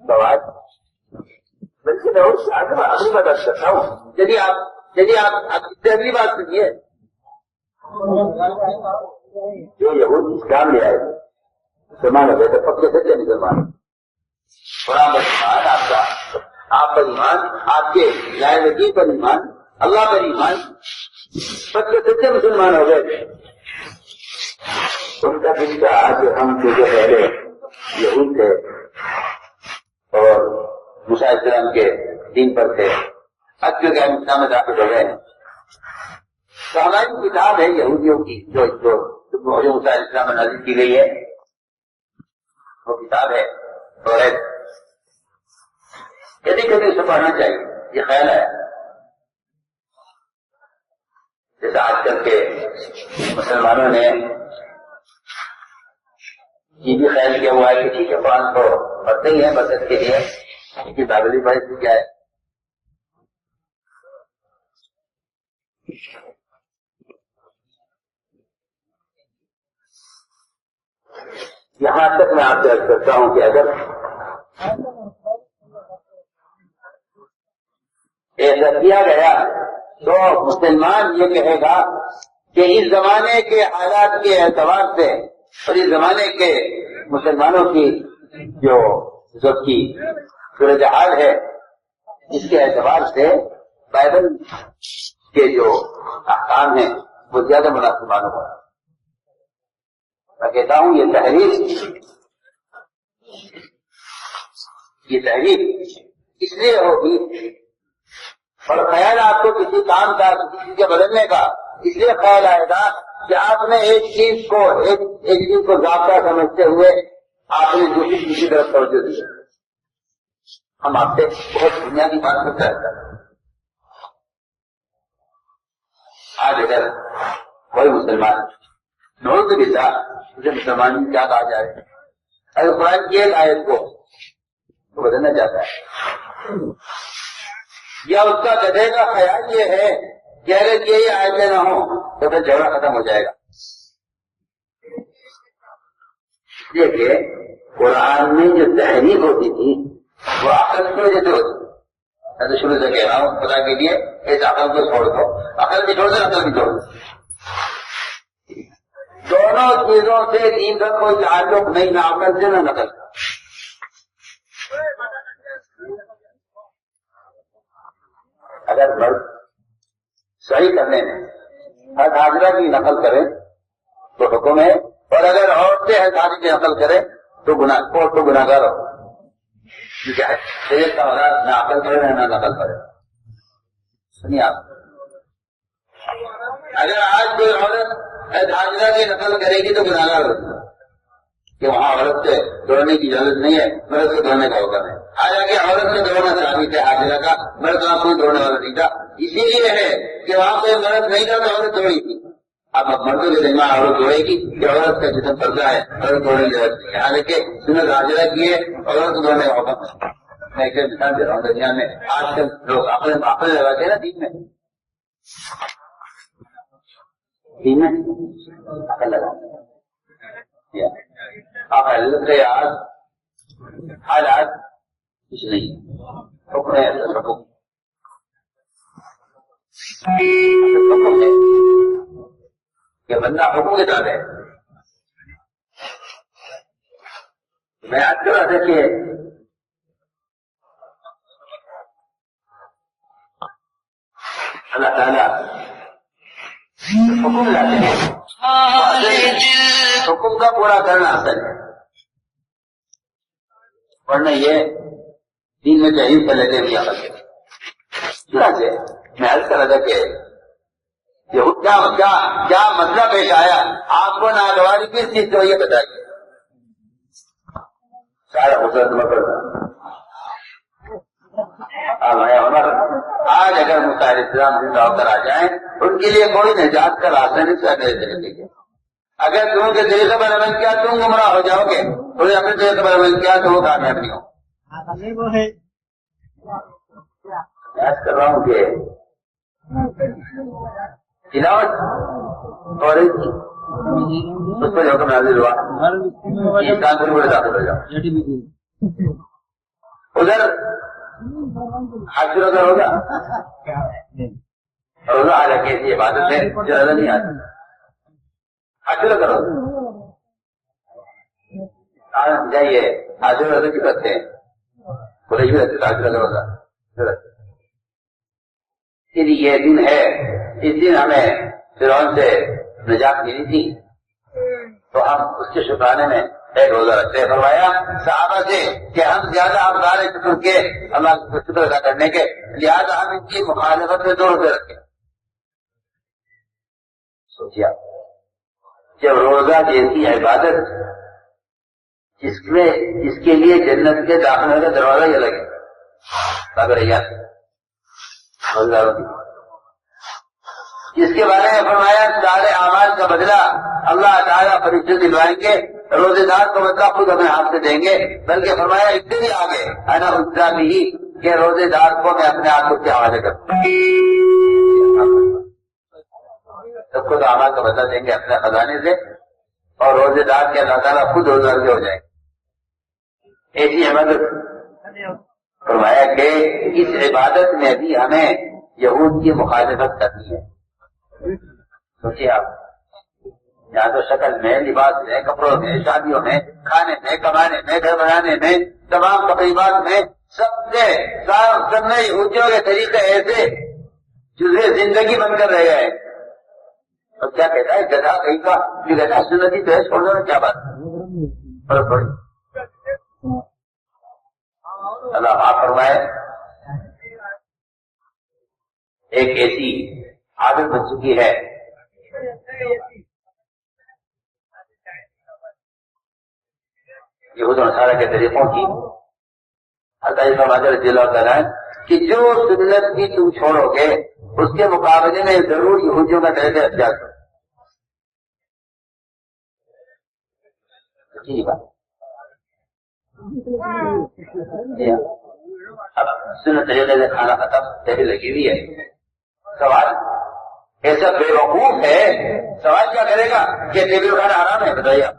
سوال، بلکہ میں اس اگلی بات کرتا ہوں. یدی آپ اگلی بات سنیے. جو یہود اسلام لے آئے مسلمان ہو گئے تو پکے سچے مسلمان. قرآن پر ایمان آپ کا، آپ پر ایمان، آپ کے لائے وکیل پر ایمان، اللہ پر ایمان، پکے سچے مسلمان ہو گئے. ان کا دل کا جو ہم جو پہلے یہود تھے اور موسیٰ علیہ السلام کے دین پر تھے، اب جو کہ ہم اسلام میں داخل ہو گئے ہیں تو ہماری کتاب ہے یہودیوں کی جو موسیٰ علیہ السلام میں نازل کی گئی ہے، وہ کتاب ہے توریت. کبھی کبھی اسے پڑھنا چاہیے. یہ خیال ہے جیسے آج کل کے مسلمانوں نے یہ بھی خیال کیا ہوا ہے کہ ٹھیک ہے قرآن کو پڑھتے ہی ہیں برکت کے لیے، لیکن بائبلی بھائی سے کیا ہے. یہاں تک میں آپ سے عرض کرتا ہوں کہ اگر ایسا کیا گیا تو مسلمان یہ کہے گا کہ اس زمانے کے حالات کے اعتبار سے اور اس زمانے کے مسلمانوں کی جو ذاتی صورتحال ہے اس کے اعتبار سے بائبل کے جو احکام ہیں وہ زیادہ مناسب معلوم ہو. میں کہتا ہوں یہ تحریف اس لیے ہوگی اور خیال آپ کو کسی کام کا کسی چیز کے بدلنے کا اس لیے خیال آئے گا کہ آپ نے ایک چیز کو ضابطہ سمجھتے ہوئے آپ نے دوسری چیز کی طرف توجہ دی. ہم آپ سے بہت بنیادی بات کرتے رہتا ہے. آج اگر کوئی مسلمان نوز باللہ اسے مسلمان کیا کہا جائے اگر قرآن کی ایک آیت کو بدلنا چاہتا ہے یا اس کا گدھے کا خیال یہ ہے کہ اگر یہ آیتیں نہ ہوں تو پھر جھگڑا ختم ہو جائے گا. اس لیے کہ قرآن میں جو تحریک ہوتی تھی وہ عقل کی وجہ سے ہوتی تھی. میں تو شروع سے کہہ رہا ہوں خدا کے لیے اس عقل کو چھوڑ دو، عقل بھی چھوڑ دو عقل بھی چھوڑ دو. دونوں چیزوں سے دین کا کوئی تعلق نہیں، نہ عقل سے نہ نقل کا. اگر مرد صحیح کرنے میں حج حاضرہ کی نقل کریں تو حکم ہے، اور اگر عورتیں حج حاضرہ کی نقل کریں تو گناہگار ہو. ٹھیک ہے، شریعت کا مراد نہ عقل کرے نہ نقل کرے. سنیے آپ، اگر آج کوئی عورت حج حاضرہ کی نقل کرے گی تو گناہگار ہوگی کہ وہاں عورت سے دوڑنے کی اجازت نہیں ہے، مرد سے دوڑنے کا حکم ہے. حالانکہ عورت سے دوڑنا ثابت ہے حاضرہ کا، مرد وہاں کوئی دوڑنے والا نہیں تھا. اسی لیے ہے کہ وہاں کوئی مرد نہیں تھا تو عورت دوڑی تھی. اب مردوں کے درمیان عورت دوڑے گی کہ عورت کا جسم پردہ ہے، عورت دوڑنے کی ضرورت نہیں ہے. حالانکہ سنت حاضرہ کی ہے، عورت کو دوڑنے کا حکم ہے. میں ایک مثال دے رہا ہوں. دنیا میں آج کل لوگ اپنے لگاتے ہیں نا دین میں عقل لگاتے ہیں. آپ حضرت کے حالات کچھ نہیں، حکم ہے حکم ہے کہ بندہ حکم کے ساتھ ہے. میں اچھا کہ اللہ تعالیٰ حکم لاتے ہیں، حکم کا پورا کرنا آسان ہے. ورنہ یہ دین میں تحریر کر لیتے بھی عمل ہے. چنانچہ میں عرض کر رہا تھا کہ کیا مسئلہ پیش آیا، آپ کو ناگواری کس چیز کو یہ بتائیے. سارا حضرت مکر آج اگر مختار اسلام زندہ ہو کر آ جائیں ان کے لیے کوئی نجات کا راستہ نہیں سر. اگر تم کے طریقے پر عمل کیا تم گمراہ ہو جاؤ گے، تمہیں اپنے طریقے پر عمل کیا تو وہ کامیاب نہیں ہو. کر رہا ہوں کہ تلاوت اور اس پر حکم نازل ہوا کانپور میں داخل ہو جاؤ. ادھر حاضر ادھر ہوگا روزہ حالانکہ ایسی عبادت ہے جو نظر نہیں آتی. حاضر کرو جائیے حاضر ادھر کی کرتے ہیں بولے بھی رہتے حاضر روزہ. یہ دن ہے، اس دن ہمیں فرعون سے نجات ملی تھی تو ہم اس کے شکرانے میں ایک روزہ رکھتے ہیں. فرمایا صحابہ سے کہ ہم زیادہ حقدار ہیں شکر کے، اللہ کا شکر ادا کرنے کے، لہٰذا ہم ان کی مخالفت میں 2 روزے رکھیں. سوچیے جب روزہ جیسی عبادت جس کے لیے جنت کے داخلے کا دروازہ یہ لگے اگر جس کے بارے میں فرمایا سارے اعمال کا بدلہ اللہ تعالیٰ فرشتے دلوائیں گے، روزے دار کو بدلہ خود اپنے ہاتھ سے دیں گے. بلکہ فرمایا اتنے بھی آگے انا اجزا بھی کہ روزے دار کو میں اپنے ہاتھ کے حوالے کرتا ہوں. سب خود اعمال کا بدلہ دیں گے اپنے خزانے سے اور روزے دار کے اللہ تعالیٰ خود روزہ ہو جائیں گے. ایسی عبادت فرمایا کہ اس عبادت میں بھی ہمیں یہود کی مخالفت کرنی ہے. سوچیے آپ یہاں تو شکل میں، لباس میں، کپڑوں میں، شادیوں میں، کھانے میں، کمانے میں، گھر بنانے میں، تمام تقریبات میں سب میں یہودیوں کے طریقے ایسے جزوے زندگی بن کر رہ گئے. اور کیا کہتا ہے گدھا کہیں کا جو گدھا سنتی تو ہے چھوڑ دو نا، کیا بات ہے. اللہ آپ فرمائے ایک ایسی عادت بن چکی ہے یہود و نصارہ کے طریقوں کی. عطائی فرماتے رضی اللہ تعالیٰ کہ جو سنت کی تم چھوڑو گے اس کے مقابلے میں ضرور یہودیوں کا طریقہ اختیار کرو. اب سنت طریقے سے کھانا ختم تحریر لگی ہوئی ہے. سوال ایسا بے وقوف ہے، سوال کیا کرے گا کہ ٹیبل کھانا حرام ہے؟ بتائیے آپ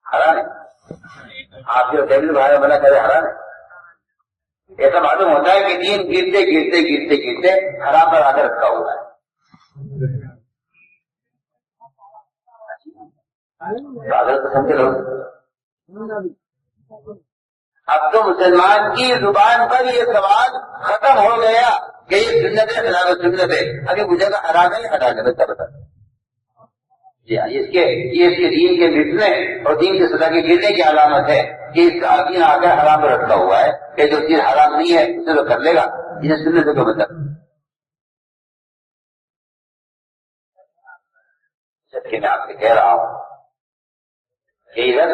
حرام ہے؟ آپ جو ٹیبل کھانا منع کرے حرام ہے؟ ایسا معلوم ہوتا ہے کہ دین گرتے گرتے گرتے گرتے حرام پر آ کر رکھا ہوا ہے. قسم کے لوگ اب تو مسلمان کی زبان پر یہ سوال ختم ہو گیا کہ یہ سنت ہے خلاف سنت ہے. ابھی مجھے کا حرام ہے ہٹا کے بتا جی ہاں اس کے دین کے مٹنے اور دین کی سزا کے گرنے کی علامت ہے کہ اس کا دین آ کر حرام پر رکھا ہوا ہے کہ جو چیز حرام نہیں ہے اسے تو کر لے گا. انہیں سننے سے کوئی مطلب جبکہ میں آپ سے کہہ رہا ہوں کہ ادھر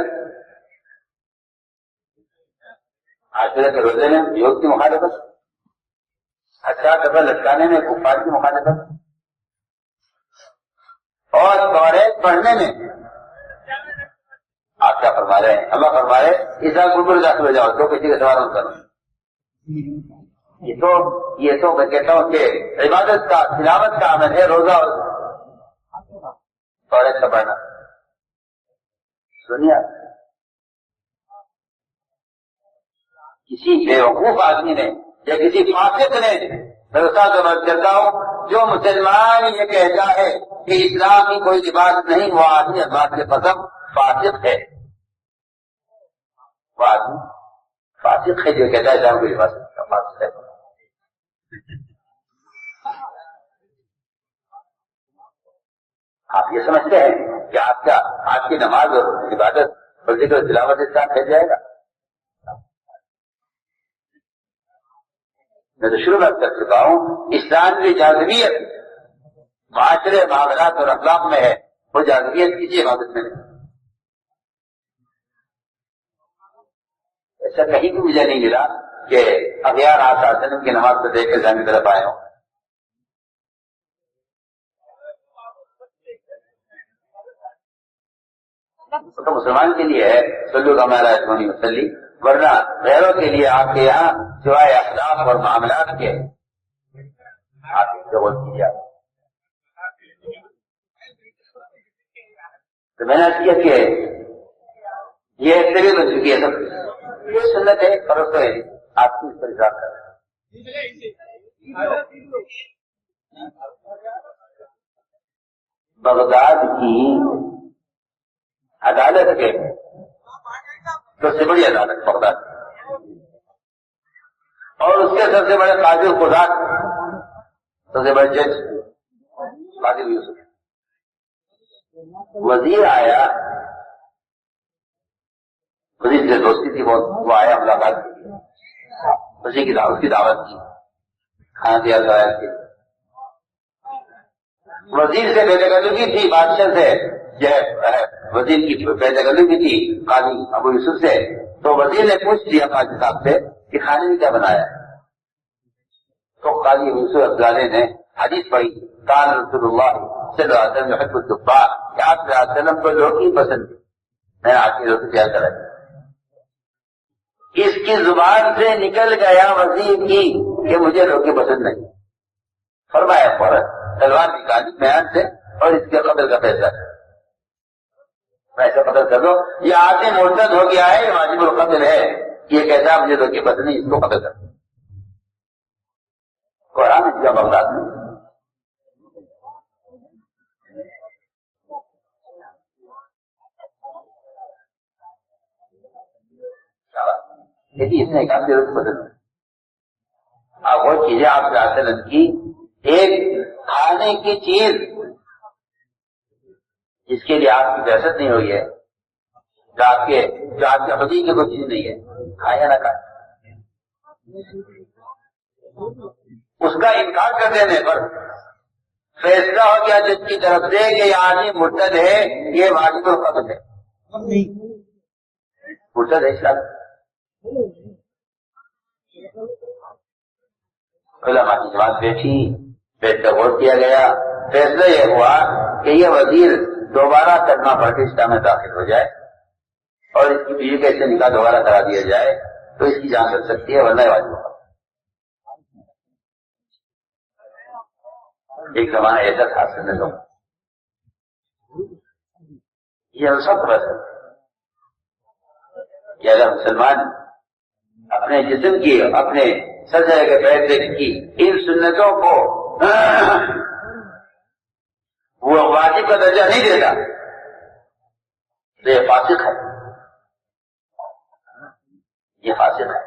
عاشورہ کے روزے میں یہود کی مخالفت، اچھا کپڑا لٹکانے میں کفار کی مخالفت، اور توریت پڑھنے میں آپ کیا فرما رہے ہیں؟ اللہ فرما رہے اس بار بالکل داخل ہو جاؤ تو کسی کا سوال نہ کرو. یہ تو میں کہتا ہوں کہ عبادت کا تلاوت کا عمل ہے روزہ اور توریت کا پڑھنا. سنیے کسی بے وقوف آدمی نے یا کسی فاسق نے کرتا ہوں جو مسلمان یہ کہتا ہے کہ اسلام کی کوئی لباس نہیں وہ آدمی اللہ کے قسم فاسق ہے. وہ آدمی فاسق ہے جو کہتا ہے اسلام کوئی لباس فاسق ہے. آپ یہ سمجھتے ہیں کہ آپ کی نماز اور عبادت اور ذکر تلاوت اسلام پھیل جائے گا. میں تو شروع میں کر چکا ہوں اسلام کی جاذبیت معاشرے معاملات اور اخلاق میں ہے، وہ جاذبیت کسی عبادت میں نہیں. ایسا کہیں بھی مجھے نہیں ملا کہ اغیار آساسن کی نماز کو دیکھ کے ذہن کی طرف آئے ہوں. تو مسلمان کے لیے ہے سلو کا ہمارا اجمانی وسلی، ورنہ غیروں کے لیے آپ کے یہاں سوائے اخلاق اور معاملات کے آپ غور کیجیے. تو میں نے کیا کہ یہ ایک طریقے بن چکی ہے، سب یہ سنت ہے، فرض تو ہے آپ کی اس پر حساب کر رہے ہیں. بغداد کی عدالت کے سب سے بڑی عدالت بغداد، اور اس کے سب سے بڑے قاضی خدات، سب سے بڑے جج قاضی یوسف. وزیر آیا، وزیر سے دوستی تھی بہت، وہ آیا ملاقات کی، اسی کی دعوت کی کھانا دیا گیا تھی. وزیر سے بے تکلفی تھی، بادشاہ سے جو ہے وزیر کی بے تکلفی تھی قاضی ابو یوسف سے. تو وزیر نے پوچھ لیا قاضی صاحب سے کہ کھانے میں کیا بنایا. تو قاضی ابو یوسف افغانی نے حدیث پڑھی، کان رسول اللہ صلی اللہ علیہ وسلم یحب الدباء، کہ آپ صلی اللہ علیہ وسلم کو لوکی پسند تھی. میں نے آپ کی روٹی تیار کرائی. اس کی زبان سے نکل گیا وزیر کی کہ مجھے لوکی پسند نہیں. فرمایا فوراً تلوار نکالی میان سے اور اس کے قتل کا فیصلہ ہے. ایسا قتل کر دو، یہ آدمی مرتد ہو گیا ہے، واجب القتل ہے. یہ کہتا ہے مجھے لوکی پسند نہیں، اس کو قتل کر دو. قرآن اس کا بغداد میں لیکن اس نے کہا ضرورت پسند ہے. آپ وہ چیزیں آپ کے آسلم کی ایک کھانے کی چیز جس کے لیے آپ کی بحثت نہیں ہوئی ہے، جو آپ کے خودی کی کوئی چیز نہیں ہے، کھائے یا نہ کھائے، اس کا انکار کر دینے پر فیصلہ ہو گیا جس کی طرف سے کہ یہ آدمی مرتد ہے، یہ واجب القتل ہے. مرتد ہے اسلام. علماء کی جماعت بیٹھی، بیٹھ کر غور کیا گیا. فیصلہ یہ ہوا کہ یہ وزیر دوبارہ کلمہ پڑھ کے اسلام میں داخل ہو جائے اور اس کی بیوی کا اسے نکاح دوبارہ کرا دیا جائے تو اس کی جان بچ سکتی ہے، ورنہ واجب ہوگا. ایک زمانہ ایسا تھا سننے لوگ یہ سب بس ہے کہ اگر مسلمان اپنے جسم کی، اپنے سجدے کے بیٹھنے کی ان سنتوں کو وہ واجب کا درجہ نہیں دیتا تو یہ فاسق ہے، یہ فاسق ہے.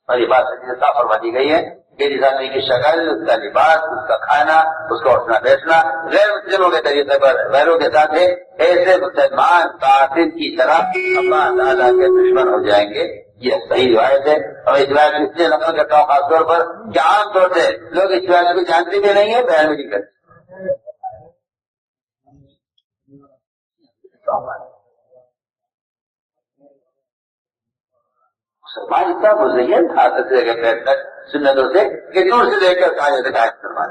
اور یہ بات صاف فرما دی گئی ہے کہ جس آدمی کی شکل، اس کا لباس، اس کا کھانا، اس کا اٹھنا بیٹھنا غیر مسلموں کے طریقے پر غیروں کے ساتھ ہے، ایسے مسلمان کافر کی طرح اللہ تعالیٰ کے دشمن ہو جائیں گے. یہ صحیح روایت ہے. اور اس روایت اس لیے نقل کرتا ہوں خاص طور پر کہ عام طور سے لوگ اس روایت کو جانتے بھی نہیں ہے، بیان بھی نہیں کرتے. مسلمان اتنا مزین تھا سنتوں سے کہ دور سے دیکھ کر کھانے سے کھائے مسلمان.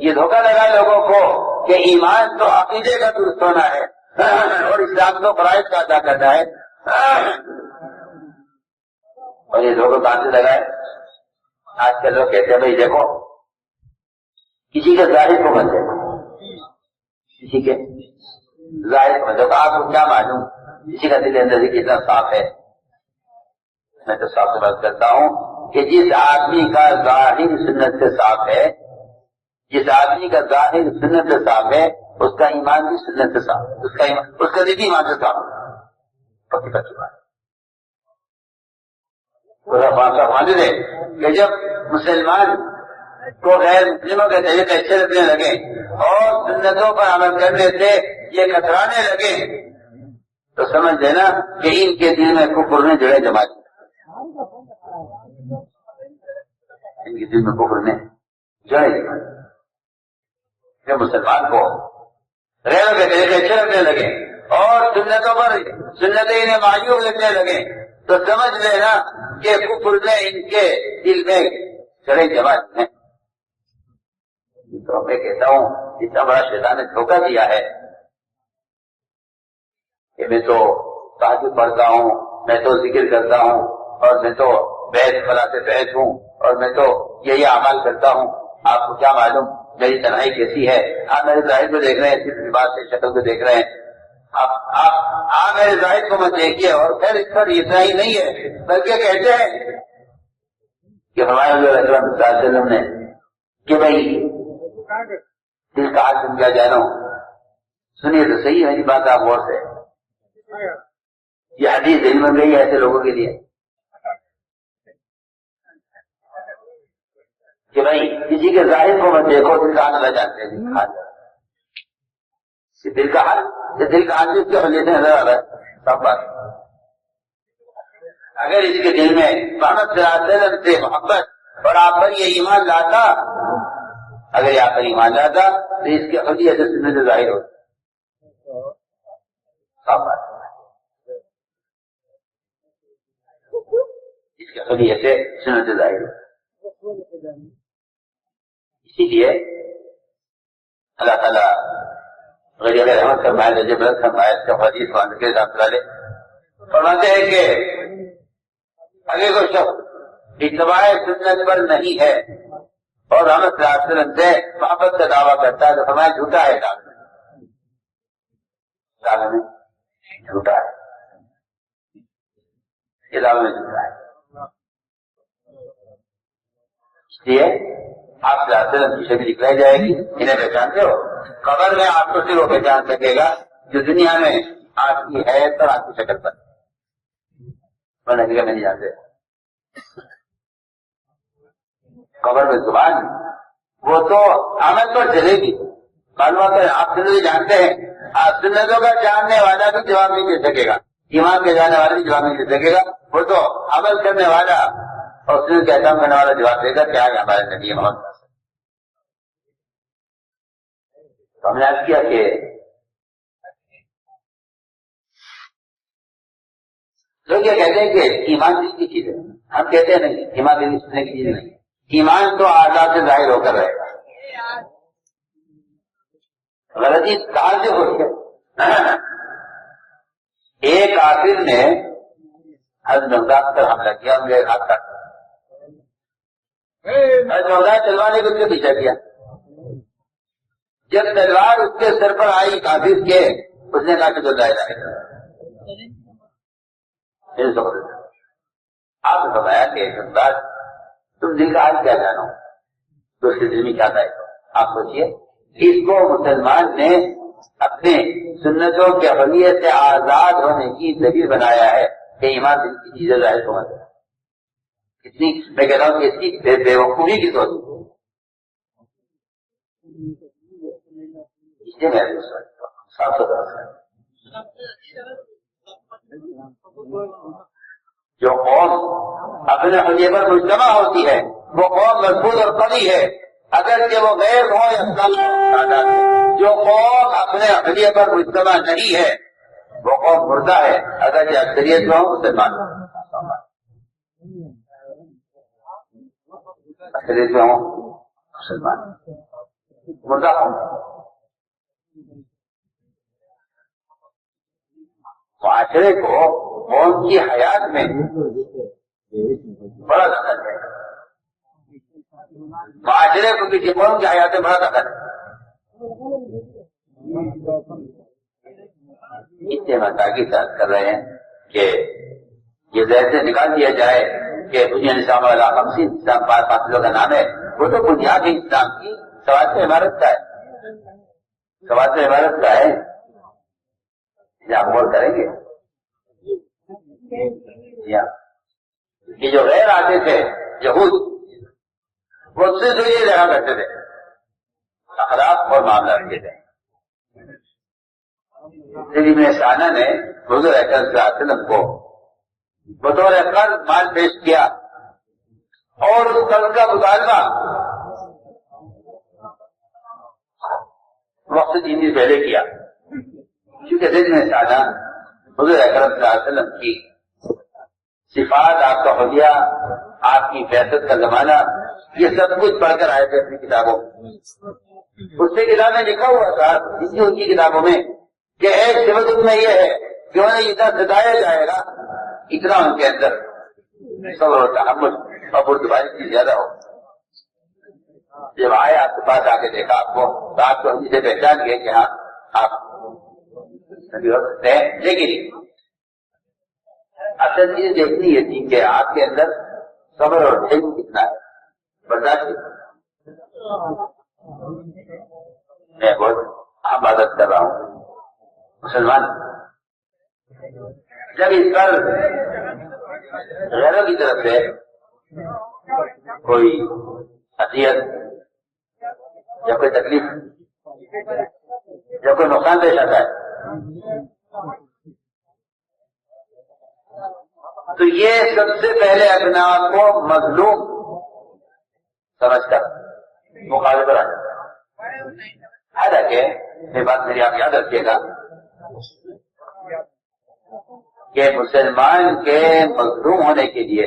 یہ دھوکہ لگا لوگوں کو کہ ایمان تو عقیدے کا درست ہونا ہے اور اسلام تو فرائض کا ادا کرنا ہے. اور یہ دھوکہ کہاں سے لگائے؟ آج کل لوگ کہتے ہیں بھائی دیکھو کسی کے ظاہر کو مت دیکھو، کسی کے ظاہر کو مت دیکھو. آپ کو کیا معلوم کسی کا دل اندر سے کتنا صاف ہے؟ میں تو صاف سے بات کرتا ہوں کہ جس آدمی کا ظاہر سنت سے صاف ہے، جس آدمی کا ظاہر سنت سے صاف ہے، اس کا ایمان بھی سنت سے صاف ہے، اس کا دل بھی ایمان سے صاف ہے. پکی پکی بات واضح ہے کہ جب مسلمان کو غیر مسلموں کے طریقے اچھے لگنے لگے اور سنتوں پر عمل کرنے سے یہ کترانے لگے تو سمجھ لینا کہ ان کے دل میں کفر نے جڑے جما دی، ان کے دل میں کفر نے جڑے جما دی کہ مسلمان کو غیروں کے طریقے اچھے لگنے لگے اور سنتوں پر سنتیں انہیں معیوب لگنے لگے تو سمجھ لینا کہ کفر نے ان کے دل میں جڑے جما دی ہیں۔ تو میں کہتا ہوں اتنا بڑا شیطان نے دھوکہ دیا ہے کہ میں تو تہجد پڑھتا ہوں، میں تو ذکر کرتا ہوں، اور میں تو بیت فلاں سے بیت ہوں، اور میں تو یہی اعمال کرتا ہوں، آپ کو کیا معلوم میری تنہائی کیسی ہے؟ آپ میرے ظاہر کو دیکھ رہے ہیں، صرف لباس سے شکل کو دیکھ رہے ہیں، آپ میرے ظاہر کو مت دیکھیے۔ اور پھر اس پر اتنا ہی نہیں ہے بلکہ کہتے ہیں کہ ہمارے حضور اکرم صلی اللہ علیہ وسلم نے کہ بھائی دل کا حال سمجھا جانو، سنیے تو صحیح ہے بات آپ غور سے، یہ حدیث دل بن گئی ہے ایسے لوگوں کے لیے کہ بھائی کسی کے ظاہر کو مت دیکھو، دل کا حال اللہ جانتے ہیں، دل کا حال اس کے وجہ سے نظر آ رہا ہے سب بات۔ اگر اس کے دل میں محمد صلی اللہ علیہ وسلم سے محبت اور آپ پر یہ ایمان لاتا، اگر یہ آپ پر ایمان لاتا تو اس کی حجیت سے سنت ظاہر ہوتی سب بات، اس کی حجیت سے سنت ظاہر ہوتی۔ اسی لیے اللہ تعالیٰ غریب رحمت فرمائے، رجب رحمت فرمائے، اس کا حدیث مان کے فرماتے ہیں کہ اگر کوئی شخص اتباع سنت پر نہیں ہے اور رحمت صلی اللہ علیہ وسلم سے محبت کا دعویٰ کرتا ہے تو فرمایا جھوٹا ہے، دعوے میں جھوٹا ہے، یہ دعوے میں جھوٹا ہے۔ اس لیے آپ صلی اللہ علیہ وسلم کی شکل دکھلائی جائے گی، انہیں پہچانتے ہو؟ قبر میں آپ کو صرف وہ پہچان سکے گا جو دنیا میں آپ کی حیثیت اور آپ کی شکل پر، ورنہ میں نہیں جانتے۔ قبر میں زبان وہ تو عمل پر چلے گی، معلومات ہے، آپ سنتیں جانتے ہیں، آپ سنتوں کا جاننے والا بھی جواب نہیں دے سکے گا، ایمان کے جاننے والا بھی جواب نہیں دے سکے گا، وہ تو عمل کرنے والا اور سنت کا احترام کرنے والا جواب دے گا کہ آگے ہمارے نبی محمد۔ تو ہم نے عرض کیا کہ لوگ یہ کہتے ہیں کہ ایمان دل کی چیز ہے، ہم کہتے ہیں نہیں، ایمان دل سننے کی چیز نہیں، ایمان تو آزاد سے ظاہر ہو کر رہے گا۔ غلطی کہاں سے ہوئی ہے؟ ایک کافر نے حضرت مقداد پر حملہ کیا، مجھے ہاتھ کاٹ، حضرت مقداد تلوار کو اس کے پیچھے کیا، جب تلوار اس کے سر پر آئی کافر کے، اس نے کہا کہ جو لا الہ الا اللہ۔ آپ نے بتایا کہ مقداد تم دل کا حال کیا جانو، تو اس کے دل میں کیا تھا؟ آپ سوچیے، اس کو مسلمان نے اپنے سنتوں کے حریت سے آزاد ہونے کی دلیل بنایا ہے کہ ایمان دل کی چیزیں ظاہر سمجھ ہے۔ اتنی میں کہتا ہوں کہ اس کی بے وقوفی کی سوچ، اس لیے میں صاف ستھرا جو قوم اپنے حجے پر مجتمع ہوتی ہے وہ قوم مضبوط اور قوی ہے، اگرچہ وہ غیر ہو یا تعداد ہے۔ جو قوم اپنے حجے پر مجتمع نہیں ہے وہ قوم مردہ ہے، اگرچہ اکثریت میں ہو مسلمان، اکثریت میں ہو مسلمان، مردہ قوم۔ معاشرے کو قوم کی حیات میں بڑا دخل ہے، معاشرے کو کسی قوم کی حیات میں بڑا دخل ہے۔ اتنے متاثر ساتھ کر رہے ہیں کہ یہ ذہن سے نکال دیا جائے کہ بنیاد اسلام والا خمسین اسلام پانچ فاصلوں کا نام ہے، وہ تو بنیادی اسلام کی سوات عمارت کا ہے، سوات عمارت کا ہے، آپ غور کریں گے کہ جو غیر آتے تھے یہود وہ صرف یہ جگہ کرتے تھے اخلاق اور معاملات کے تھے، میں سانہ نے حضور اکرم صلی اللہ علیہ وسلم کو بطور قرض مال پیش کیا اور اس قرض کا مطالبہ وقت جنگی پہلے کیا، کیونکہ دل میں سانہ حضور اکرم صلی اللہ علیہ وسلم کی صفات، آپ کا حلیہ، آپ کی فیصد کا زمانہ، یہ سب کچھ پڑھ کر آئے تھے اپنی کتابوں میں۔ اس سے کتاب میں لکھا ہوا تھا ان کی کتابوں میں کہ ایک صفت ان میں یہ ہے کہ انہیں اتنا ستایا جائے گا، اتنا ان کے اندر صبر و تحمل اور بردباری کی زیادہ ہو۔ جب آئے آپ کے پاس آ کے دیکھا آپ کو، تو آپ کو ہم سے پہچان گئے کہ ہاں آپ نبی ہو سکتے ہیں، لیکن اصل چیز دیکھنی یہ تھی کہ آپ کے اندر صبر اور حلم کتنا ہے، برداشت۔ میں بہت عبادت کر رہا ہوں مسلمان، جب اس پر غیروں کی طرف سے کوئی اذیت یا کوئی تکلیف یا کوئی نقصان پیش آتا ہے تو یہ سب سے پہلے اپنے آپ کو مظلوم سمجھ کر مقابلے پر آ جاتا ہے۔ حالانکہ یہ بات میری آپ یاد رکھیے گا کہ مسلمان کے مظلوم ہونے کے لیے،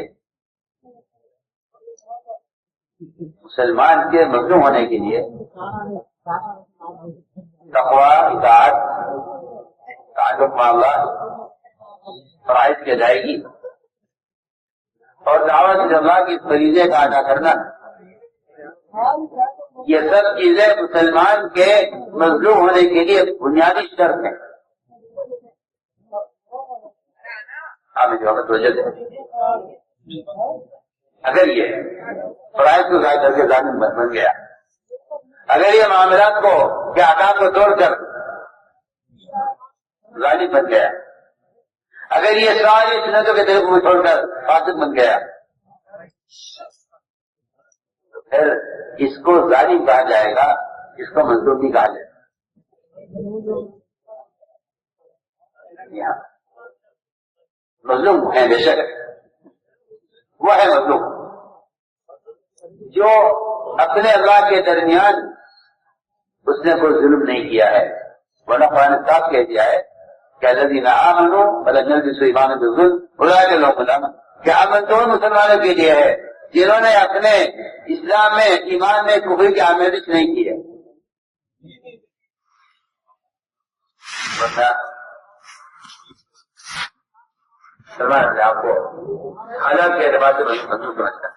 مسلمان کے مظلوم ہونے کے لیے تقویٰ، اطاعت، تعلق مع اللہ فرائض کی ادائیگی اور دعوت اللہ کی فریضے کا ادا کرنا، یہ سب چیزیں مسلمان کے مظلوم ہونے کے لیے بنیادی شرط ہیں۔ آپ جو ہمیں توجہ دیں، اگر یہ فرائض کو ضائع کر کے ظالم بن گیا، اگر یہ معاملات کو کے آداب کو توڑ کر ظالم بن گیا، اگر یہ ساری سنتوں کے طریقوں کو چھوڑ کر فاسق بن گیا، تو پھر اس کو ظالم کہا جائے گا، اس کو مظلوم نہیں کہا جائے گا۔ مظلوم ہے بے شک، وہ ہے مظلوم جو اپنے اللہ کے درمیان اس نے کوئی ظلم نہیں کیا ہے، ورنہ قرآن صاف کہہ دیا ہے کہ الذین آمنوا ولم یلبسوا ایمانهم بظلم اولئک لهم الامن، کہ امن تو مسلمانوں کے لیے ہے جنہوں نے اپنے اسلام میں، ایمان میں کفر کی آمیزش نہیں کی ہے۔ آپ کو حالات کے اعتبار سے محسوس سمجھتا ہے،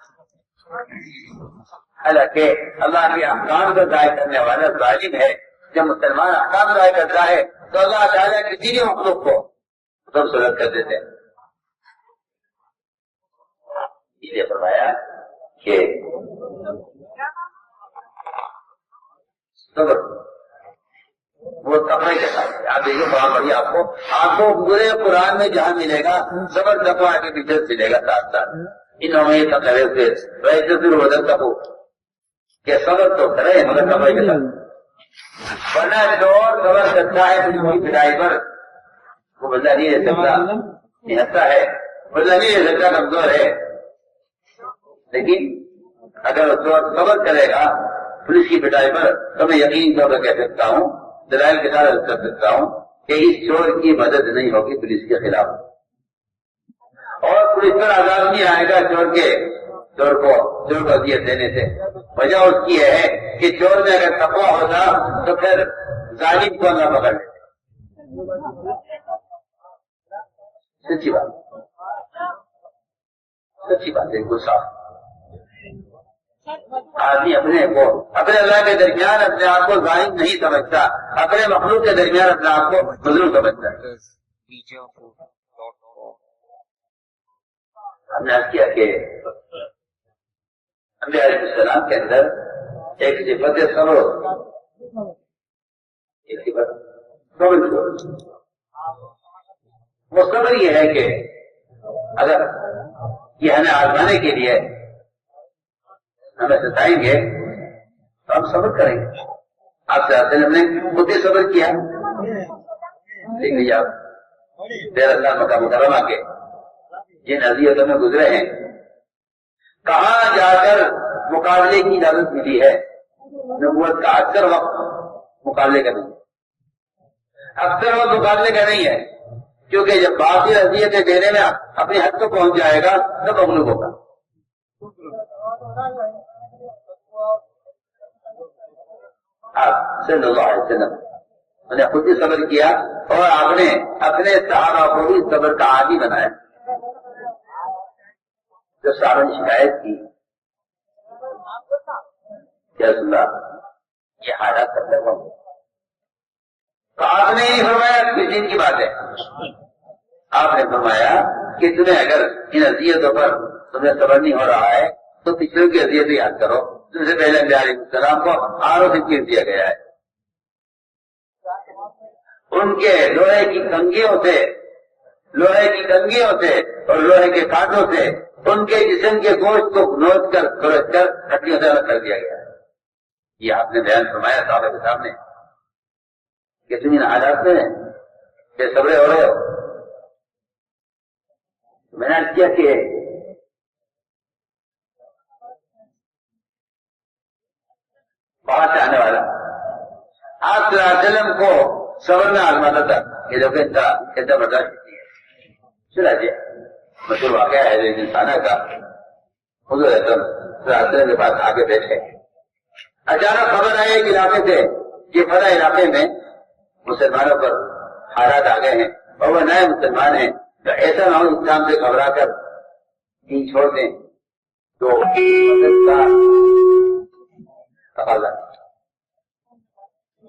حالانکہ اللہ کے احکام کو ضائع کرنے والا ظالم ہے۔ جب مسلمان احکام ضائع کرتا ہے تو اللہ تعالیٰ کسی بھی مخلوق کو سب سلط کر دیتے ہیں۔ اس لیے فرمایا کہ صبر وہ تقوی کے ساتھ، آپ دیکھیے قرآن پڑھیے، آپ کو پورے قرآن میں جہاں ملے گا صبر تقوی کے پیچھے ملے گا ساتھ ساتھ۔ انہوں میں تقوی سے ویسے پھر بدل سکو کہ صبر تو کرے مگر تقوی کے ساتھ، ورنہ چور صبر کرتا ہے اس کی پڑھائی پر وہ بدلا نہیں رہ سکتا، نہتا ہے، بدلا نہیں رہ سکتا، کمزور ہے۔ لیکن اگر وہ چور صبر کرے گا پولیس کی پٹائی پر تو میں یقین طور پر کہہ سکتا ہوں، دلائل کے ساتھ کر سکتا ہوں کہ اس چور کی مدد نہیں ہوگی پولیس کے خلاف، اور پولیس پر عذاب نہیں آئے گا چور کو اذیت دینے سے۔ وجہ اس کی ہے کہ چور میں اگر تقویٰ ہوتا تو پھر ظالم کو نہ پکڑ لیتے۔ سچی بات بالکل صاف۔ آدمی اپنے اللہ کے درمیان اپنے آپ کو ظالم نہیں سمجھتا، اپنے مخلوق کے درمیان اپنے آپ کو مظلوم سمجھتا ہے۔ ہم نے کیا کہ انبیاء علیہ السلام کے اندر ایک صفت صبر، ایک صفت صبر، وہ صبر یہ ہے کہ اگر یہ ہمیں آزمانے کے لیے ہمیں ستائیں گے تو ہم صبر کریں گے۔ آپ سے ہم نے خود ہی صبر کیا، دیکھ لیجیے آپ 13 سال مکہ مکرمہ کے جن اذیتوں میں گزرے ہیں، کہاں جا کر مقابلے کی اجازت ملی ہے؟ نبوت کا اکثر وقت مقابلے کا نہیں، اکثر وقت مقابلے کا نہیں ہے، کیونکہ جب باقی اذیتیں دینے میں اپنی حد تک پہنچ جائے گا تب مغلوب ہوگا۔ آپ صلی اللہ علیہ وسلم نے خود ہی صبر کیا اور آپ نے اپنے صحابہ کو بھی صبر کا عادی بنایا۔ جب صحابہ نے شکایت کی کہ رسول اللہ یہ حالات کب تک ہوں، تو آپ نے یہ فرمایا کس دن کی بات ہے؟ آپ نے فرمایا کہ تمہیں اگر ان اذیتوں پر تمہیں صبر نہیں ہو رہا ہے تو پچھلوں کی اذیتیں یاد کرو۔ تم سے پہلے انبیاء علیہ السلام کو آروں سے چیر دیا گیا ہے، ان کے لوہے کی کنگھیوں سے اور لوہے کے کانٹوں سے ان کے جسم کے گوشت کو نوچ کر کھرچ کر ہڈیوں سے الگ کر دیا گیا ہے۔ یہ آپ نے بیان فرمایا صحابہ کے سامنے کہ تم ان حالات میں بے صبرے ہو رہے ہو۔ میں نے عرض کیا کہ باہر سے آنے والا آپ صلی اللہ علیہ وسلم کو صبر میں آزماتا تھا کہ لوگ اتنا برداشت نہیں ہے۔ چلا جی مشہور واقعہ ہے ایک انسانہ کا، حضور اکرم صلی اللہ علیہ وسلم کے پاس آگے بیٹھے، اچانک خبر آئی ایک علاقے سے کہ فلاں علاقے میں مسلمانوں پر حالات آ گئے ہیں اور وہ نئے مسلمان ہیں، تو ایسا نہ ہو اسلام سے گھبرا کر دین چھوڑ دیں تو تقاضا،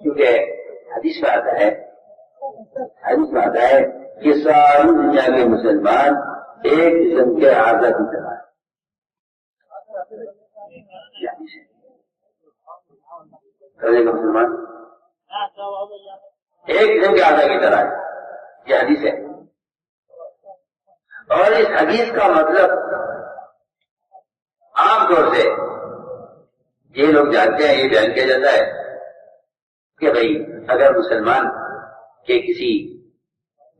کیونکہ حدیث میں آتا ہے کہ ساری دنیا کے مسلمان ایک قسم کے اعضاء کی طرح ہے۔ مسلمان ایک قسم کے اعضاء کی طرح ہے، یہ حدیث ہے۔ اور اس حدیث کا مطلب عام طور سے یہ لوگ جانتے ہیں، یہ بیان کیا جاتا ہے کہ بھئی اگر مسلمان کے کسی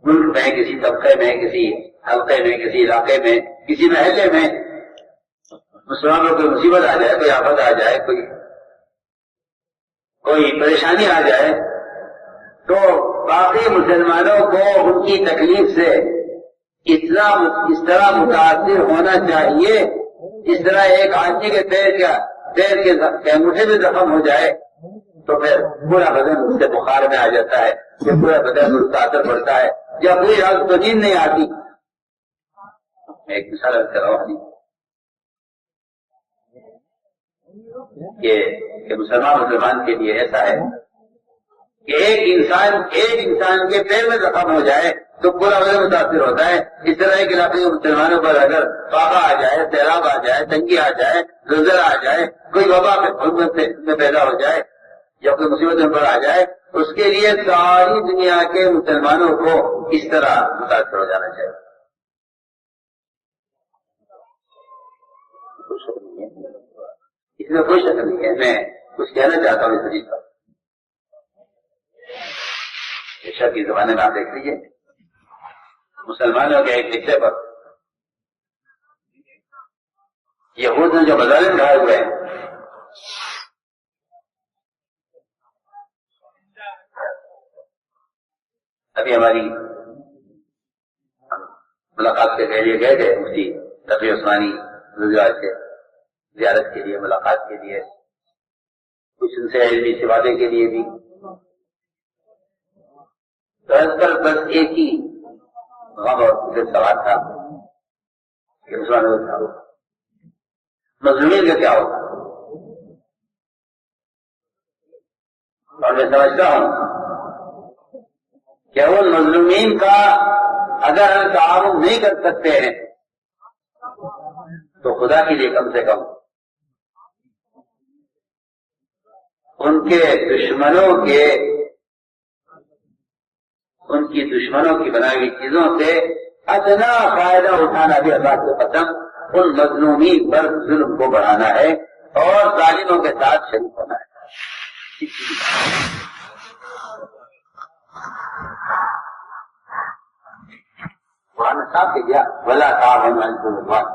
ملک میں، کسی طبقے میں، کسی حلقے میں، کسی علاقے میں، کسی محلے میں مسلمانوں کو مصیبت آ جائے، کوئی آفت آ جائے، کوئی پریشانی آ جائے، تو باقی مسلمانوں کو ان کی تکلیف سے اس طرح متاثر ہونا چاہیے جس طرح ایک آدمی کے پیر کے انگوٹھے میں زخم ہو جائے تو پھر پورا بدن اس سے بخار میں آ جاتا ہے، یا پورا بدن اس کا اثر پڑتا ہے، یا پوری رات تو نیند نہیں آتی۔ میں ایک مثال کر رہا ہوں کہ مسلمان کے لیے ایسا ہے کہ ایک انسان کے پیر میں زخم ہو جائے تو پورا بدن متاثر ہوتا ہے۔ اس طرح ایک علاقے کے مسلمانوں پر اگر فاقہ آ جائے، سیلاب آ جائے، تنگی آ جائے، زلزلہ آ جائے، کوئی وبا میں پیدا ہو جائے یا کوئی مصیبت پر آ جائے، اس کے لیے ساری دنیا کے مسلمانوں کو اس طرح متاثر ہو جانا چاہیے۔ اس میں کوئی شک نہیں ہے، میں کچھ کہنا چاہتا ہوں اس حدیث پر۔ عشاء کے زمانے میں آپ دیکھ لیجیے مسلمانوں کے ایک حصے پر یہود نے جو مظالم ڈھائے ہوئے ہیں، ابھی ہماری ملاقات کے لیے گئے تھے مفتی تقی عثمانی سے زیارت کے لیے، ملاقات کے لیے، کچھ ان سے علمی استفادے کے لیے بھی، بس ایک ہی غم اور فکر سوال تھا کہ مسلمانوں کا کیا ہوگا، مظلومین کا کیا ہوگا۔ اور میں سمجھتا ہوں کہ ان مظلومین کا اگر ہم تعاون نہیں کر سکتے ہیں تو خدا کے لیے کم سے کم ان کی دشمنوں کی بنائی ہوئی چیزوں سے ادنا فائدہ اٹھانا بھی اللہ سے پسند، ان مظلومین پر ظلم کو بڑھانا ہے اور ظالموں کے ساتھ شریک ہونا ہے۔ قرآن نے صاف کہہ دیا ولا تعاونوا علی البر والعدوان.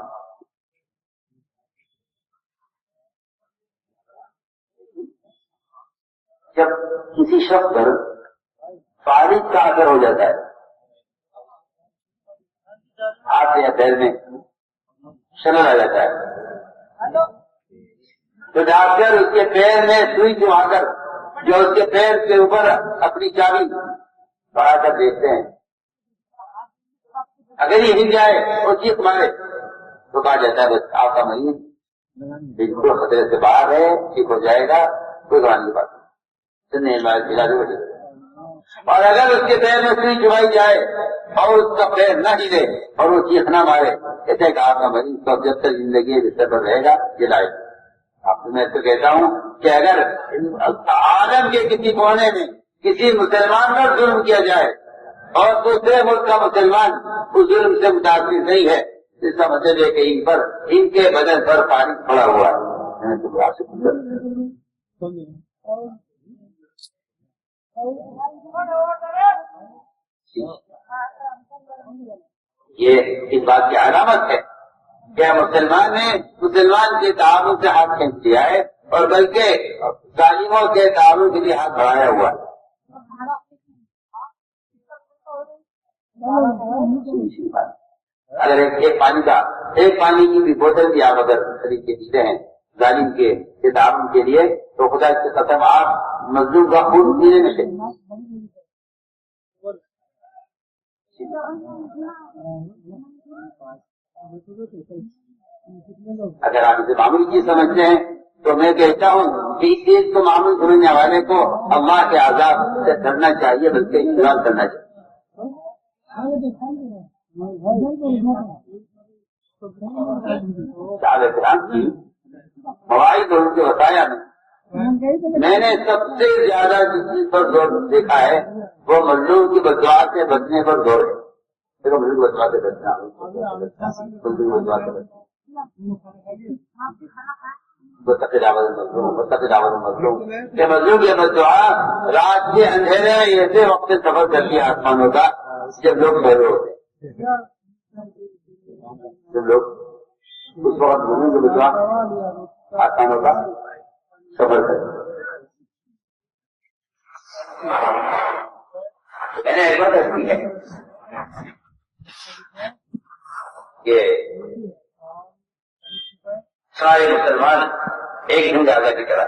جب کسی شخص پر فارغ کا اثر ہو جاتا ہے ہاتھ یا پیر میں شرر آ جاتا ہے تو ڈاکٹر اس کے پیر میں سوئی جما کر جو اس کے پیر کے اوپر اپنی چابی بڑھا کر دیکھتے ہیں اگر یہ ہل جائے اور چیخ مارے تو کہا جاتا ہے بس آپ کا مریض بالکل خطرے سے باہر ہے ٹھیک ہو جائے گا کوئی گھبرانے کی بات نہیں. اور اگر اس کے پیر میں سوئی چبائی جائے اور اس کا پیر نہ ہلے اور وہ چیخ نہ مارے کہتے کہ آپ کا مریض تو جب تک زندگی بستر پر رہے گا یہ لائے. آپ میں تو کہتا ہوں کہ اگر عالم کے کسی کونے میں کسی مسلمان پر ظلم کیا جائے اور دوسرے ملک کا مسلمان اس ظلم سے متاثر نہیں ہے اس کا مطلب ہے کہ ان پر ان کے بدن پر پانی پڑا ہوا ہے. یہ اس بات کی علامت ہے کہ مسلمان نے مسلمان کے تعاون سے ہاتھ کھینچ لیا ہے اور بلکہ ظالموں کے تعاون کے لیے ہاتھ بڑھایا ہوا ہے. اگر ایک پانی کی بھی بوتل بھی آپ اگر خرید کے پیتے ہیں ظالم کے تعاون کے لیے تو خدا کی قسم آپ مظلوم کا خون پینے میں سے اگر آپ اسے معمولی چیز سمجھتے ہیں تو میں کہتا ہوں کہ اس چیز کو معمول سمجھنے والے کو اللہ کے عذاب سے ڈرنا چاہیے بلکہ احترام کرنا چاہیے. صحابہ کرام کی مواعظ اور ان کے وصایا میں نے سب سے زیادہ جس چیز پر زور دیکھا ہے وہ مظلوم کی بددعا سے بچنے پر زور ہے. دیکھو مظلوم بددعا سے بچنا مظلوم بددعا سے بچنا مظلوم کی بددعا رات کے اندھیرے میں ایسے وقت سفر کرتی ہے آسمانوں کا جب لوگ بہرے ہوتے ہیں. جب لوگ اس وقت مظلوم کی بددعا آسمانوں کا سفر کرتے ہیں. میں نے ایک بات رکھی ہے کہ سارے مسلمان ایک جھنڈ آگے کی طرح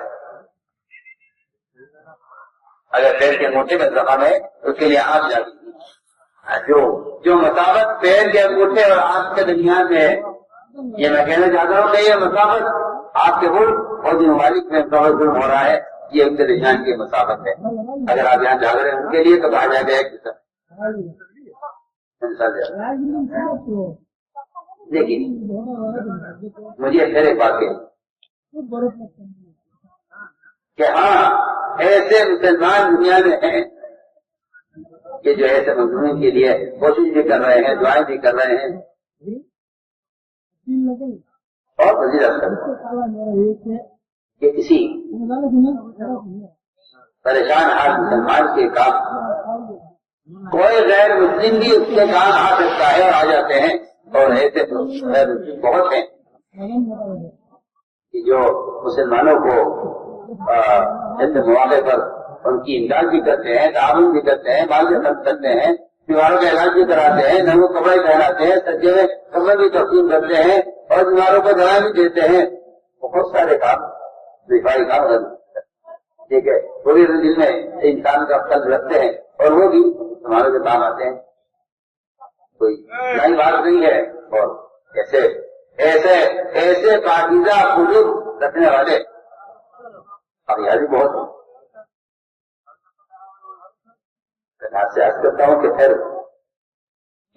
اگر پیر کے انگوٹھے میں زخم ہے تو اس کے لیے آنکھ جاتی جو مسافت پیر کے انگوٹھے اور آنکھ کے درمیان میں ہے یہ میں کہنا چاہتا ہوں کہ یہ مسافت آپ کے ملک اور جن ممالک میں ظلم ہو رہا ہے یہ ان کے درمیان کی مسافت ہے. اگر آپ یہاں جا رہے ہیں ان کے لیے تو کہا جائے گا ایک لیکن مجھے پھر ایک بات کہ ہاں ایسے مسلمان دنیا میں ہیں کہ جو ایسے مظلوموں کے لیے کوشش بھی کر رہے ہیں دعائیں بھی کر رہے ہیں اور وزیر کہ کسی پریشان حال مسلمان کے کام کوئی غیر مسلم بھی اس کے کام آ سکتا ہے اور آ جاتے ہیں اور ایسے غیر مسلم بہت ہیں کہ جو مسلمانوں کو ایسے مواقع پر ان کی امداد بھی کرتے ہیں تعاون بھی کرتے ہیں مال بھی خرچ کرتے ہیں بیماروں کا علاج بھی کراتے ہیں نمو کپڑے پہناتے ہیں سجے میں کپڑے بھی تقسیم کرتے ہیں اور بیماروں کو دوا بھی دیتے ہیں. بہت سارے کام دفاعی کام ٹھیک ہے وہ بھی دل میں انسان کا قلب رکھتے ہیں اور وہ بھی ہمارے کے کام آتے ہیں. کوئی نئی بات نہیں ہے. اور ایسے ایسے ایسے پاکیزہ خلوص رکھنے والے اب یہاں بھی بہت ہیں. آپ سے عرض کرتا ہوں کہ پھر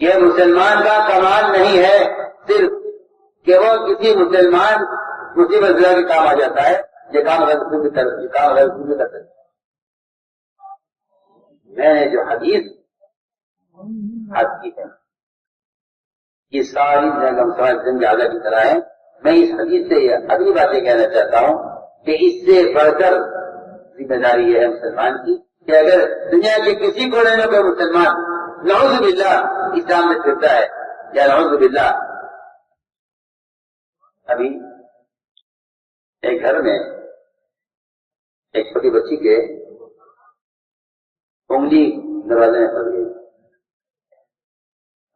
یہ مسلمان کا کمال نہیں ہے صرف کہ وہ کسی مسلمان مصیبت زدہ کے کام آ جاتا ہے یہ کام غلطی کی طرف یہ کام غلطی کی طرف. میں نے جو حدیث حد کی ہے یہ ساری جنگ آگا کی طرح ہے. میں اس حدیث سے یہ اگلی باتیں کہنا چاہتا ہوں کہ اس سے بڑھ کر ذمہ داری یہ ہے مسلمان کی کہ اگر دنیا کے کسی کونے میں کوئی مسلمان نعوذ باللہ اسلام میں پھرتا ہے یا نعوذ باللہ. ابھی ایک گھر میں ایک چھوٹی بچی کے انگلی دروازے میں پڑ گئی.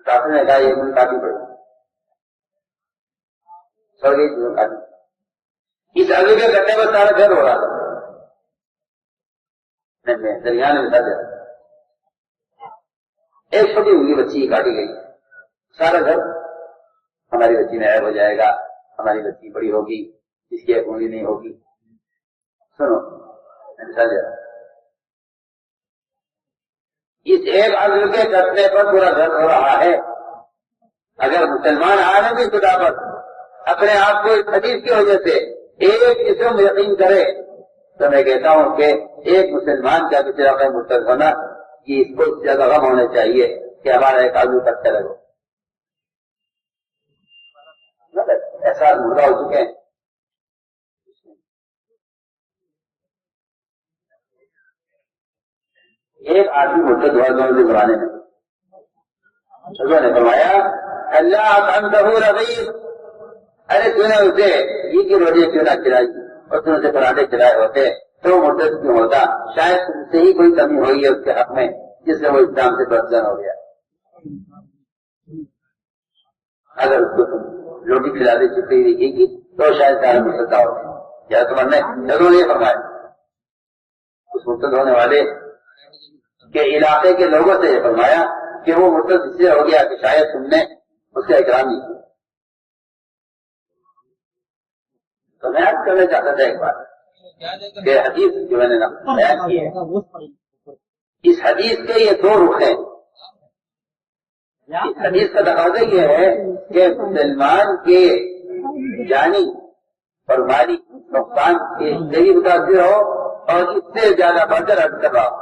ڈاکٹر نے کہا یہ انگلی کاٹی پڑی, سڑ گئی چیزوں کاٹی. اس آگے کے کرنے پر سارا گھر ہو رہا تھا. میں درمیان میں بتا دے رہا. ایک چھوٹی انگلی بچی کاٹی گئی, سارا گھر ہماری بچی میں عیب ہو جائے گا, ہماری بچی بڑی ہوگی, اس کی ایک انگلی نہیں ہوگی. سنو میں مثال دے رہا. اس ایک عزل کے کرنے پر پورا گھر ہو رہا ہے. اگر مسلمان عالم کی خدا پر اپنے آپ کو اس حدیث کی وجہ سے ایک جسم یقین کرے تو میں کہتا ہوں کہ ایک مسلمان کا کسی رقم مرتد ہونا یہ اس کو زیادہ غم ہونا چاہیے کہ ہمارا ایک عزل کرتے رہو. ایسا مردہ ہو چکے ہیں. ایک آدمی مرتد ہوا دونوں کے زمانے میں, حضور نے فرمایا اللہ اطعمتہ رغیف, ارے تو نے اسے یہ کی روٹی کیوں نہ کھلائی اور تم اسے پراٹھے کھلائے ہوتے تو وہ مرتد کیوں ہوتا. شاید تم سے ہی کوئی کمی ہوئی ہے اس کے حق میں جس سے وہ اسلام سے بدزن ہو گیا. اگر اس کو تم روٹی کھلاتے چھپی دیکھے گی تو شاید سارا مرتد ہو گیا. یا تم نے ضرور یہ فرمایا اس مرتد ہونے والے کے علاقے کے لوگوں سے یہ فرمایا کہ وہ مرتد اس سے ہو گیا کہ شاید تم نے اس کا اکرام نہیں کیا. تو میں یاد کرنا چاہتا تھا ایک بات کہ حدیث جو میں نے بیان کی ہے, اس حدیث کے یہ دو رخ ہیں. اس حدیث کا تقاضا یہ ہے کہ مسلمان کے جانی اور مالی نقصان کے ذریعے متاثر ہو اور اس سے زیادہ بہتر حد کر رہا ہو,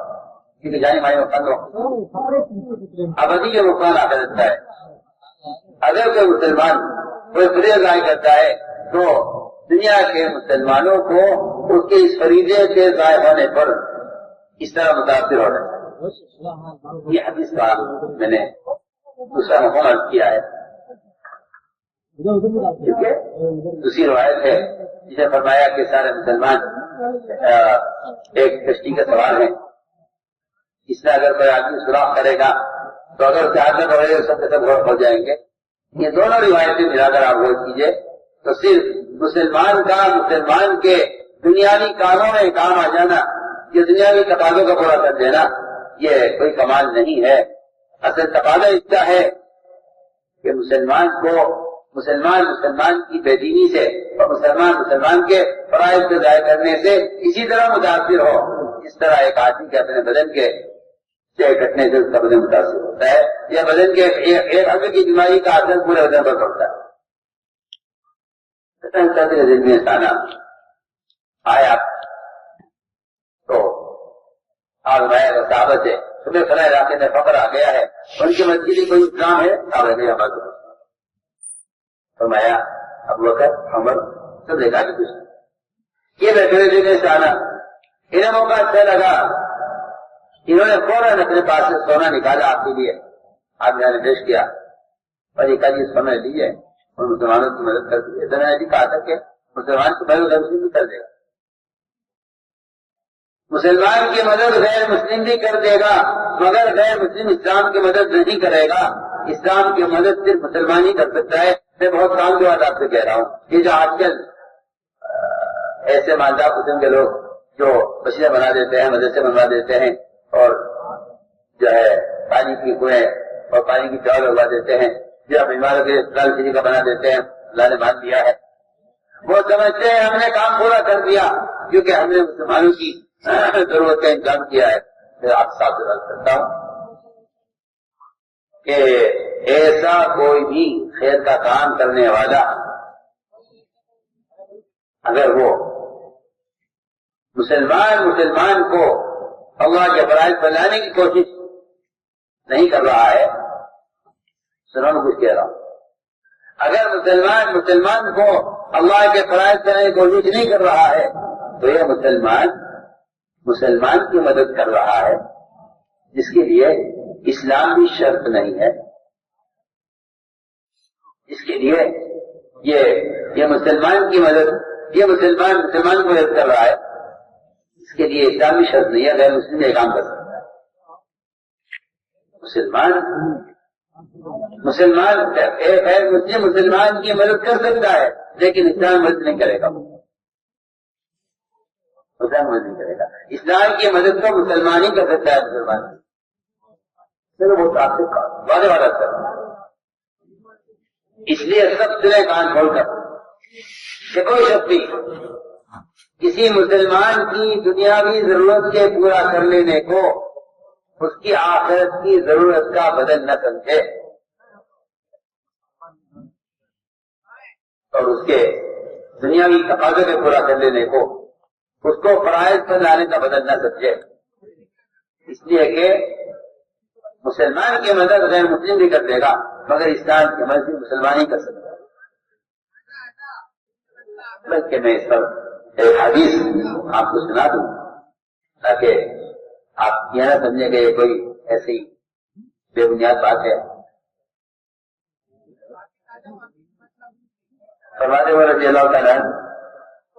کیونکہ جانی مالی نقصان آبادی کے نقصان آتا رہتا ہے. اگر کوئی مسلمان کوئی فریضہ ضائع کرتا ہے تو دنیا کے مسلمانوں کو اس کے اس فریضے کے ضائع ہونے پر اس طرح متاثر ہو رہا ہے. یہ حدیث کا میں نے دوسرا مفہوم کیا ہے. دوسری روایت ہے جسے فرمایا کہ سارے مسلمان ایک کشتی کے سوار ہیں, اس میں اگر کوئی آدمی سوراخ کرے گا تو اگر زیادہ ہو رہے سب کے سب ہو جائیں گے. یہ دونوں روایتیں ملا کر آپ غور کیجیے تو صرف مسلمان کا مسلمان کے دنیاوی کاموں میں کام آ جانا, یہ دنیاوی تقاضوں کا پورا کر دینا, یہ کوئی کمال نہیں ہے. اصل تقاضا اس کا ہے کہ مسلمان کی بے دینی سے اور مسلمان کے فرائض سے ضائع کرنے سے اسی طرح متاثر ہو جس طرح ایک آدمی کے اپنے بدن کے کٹنے سے اس کا بدن متاثر ہوتا ہے, یا بدن کے ایک عضو کی بیماری کا اثر پورے بدن پر پڑتا ہے. دل میں سانا آیا تو صحابہ سے تمہیں فلاں علاقے میں فقر آ گیا ہے, ان کی مسجد کوئی اسلام ہے, صحابہ نے ہمارے فرمایا ابو بکر عمر سب دیکھا کہ کچھ یہ بیٹھے دل میں سانا. انہیں موقع اچھا لگا, انہوں نے فوراً اپنے پاس سے سونا نکالا آپ کے لیے. آپ نے پیش کیا اور یہ کہا سونا لیجیے اور مسلمانوں کی مدد کر دیجیے. تو میں نے کہا تھا کہ مسلمان کی مدد غیر مسلم بھی کر دے گا, مسلمان کی مدد غیر مسلم بھی کر دے گا, مگر غیر مسلم اسلام کی مدد نہیں کرے گا. اسلام کی مدد صرف مسلمان ہی کر سکتا ہے. میں بہت کام کی بات آپ سے کہہ رہا ہوں. یہ جو آج کل ایسے مالدار قسم کے لوگ جو مچھلیاں بنا دیتے ہیں, مدرسے بنوا دیتے ہیں اور جو ہے پانی کی کنویں اور پانی کی چاول لگوا دیتے ہیں, جو بیماروں کے اسپتال کسی کا بنا دیتے ہیں, اللہ نے مان دیا ہے. وہ سمجھتے ہیں ہم نے کام پورا کر دیا کیونکہ ہم نے مسلمانوں کی ضرورت کا انتظام کیا ہے. میں آپ صاحب سے بات کرتا ہوں کہ ایسا کوئی بھی خیر کا کام کرنے والا اگر وہ مسلمان کو اللہ کے فرائض پر لانے کی کوشش نہیں کر رہا ہے, سنو میں کچھ کہہ رہا ہوں, اگر مسلمان کو اللہ کے فرائض کرنے کی کوشش نہیں کر رہا ہے تو یہ مسلمان کی مدد کر رہا ہے جس کے لیے اسلام بھی شرط نہیں ہے, اس کے لیے یہ مسلمان کی مدد، یہ مسلمان کی مدد کر رہا ہے، اس کے لیے اسلامی شرط نہیں ہے، غیر مسلم یہ کام کر سکتا ہے۔ مسلمان ایک غیر مسلم مسلمان کی مدد کر سکتا ہے، لیکن اسلام مدد نہیں کرے گا، اسلام مدد نہیں کرے گا۔ اسلام کی مدد تو مسلمان ہی کر سکتا ہے، مسلمان چلو وہ تعصب کا واضح والا کر، اس لیے سب سنے کان کھول کر کہ کوئی شخص بھی کسی مسلمان کی دنیاوی ضرورت کے پورا کر لینے کو اس کی آخرت کی ضرورت کا بدل نہ سمجھے اور اس کے دنیاوی تقاضے کے پورا کر لینے کو اس کو فرائض پر لانے کا بدل نہ سمجھے، اس لیے کہ مسلمان کی مدد غیر مسلم بھی کر دے گا، مگر اسلام کی مدد مسلمان ہی کر سکتا ہے۔ بلکہ میں اس پر ایک حدیث آپ کو سنا دوں تاکہ آپ یہ نہ سمجھیں کہ یہ کوئی ایسی بے بنیاد بات ہے۔ فرماتے ہوئے رضی اللہ تعالیٰ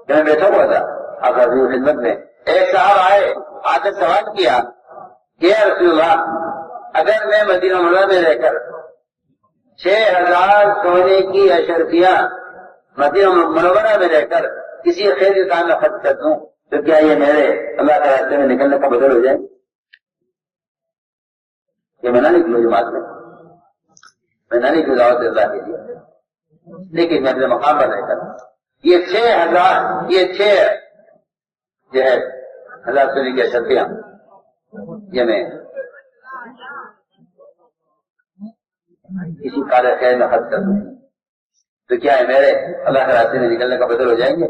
میں بیٹھا ہوا تھا آپ کی خدمت میں، ایک صاحب آئے، آ کر سوال کیا کہ یا رسول اللہ، اگر میں مدینہ منورہ میں رہ کر 6000 سونے کی اشرفیاں مدینہ منورہ میں رہ کر کسی خیر کام میں خرچ کر دوں تو کیا یہ میرے اللہ کے راستے میں نکلنے کا بدل ہو جائے؟ یہ میں نہ نکلوں جماعت میں نہ نکلوں دعوت اللہ کے لیے، لیکن میں اپنے مقام پر رہ کر یہ 6000 یہ 6 جو ہے 1000 سونے کی اشرفیاں یہ میں کسی کارے خیر میں خرچ کر دوں تو کیا ہے میرے اللہ کے راستے میں نکلنے کا بدل ہو جائیں گے؟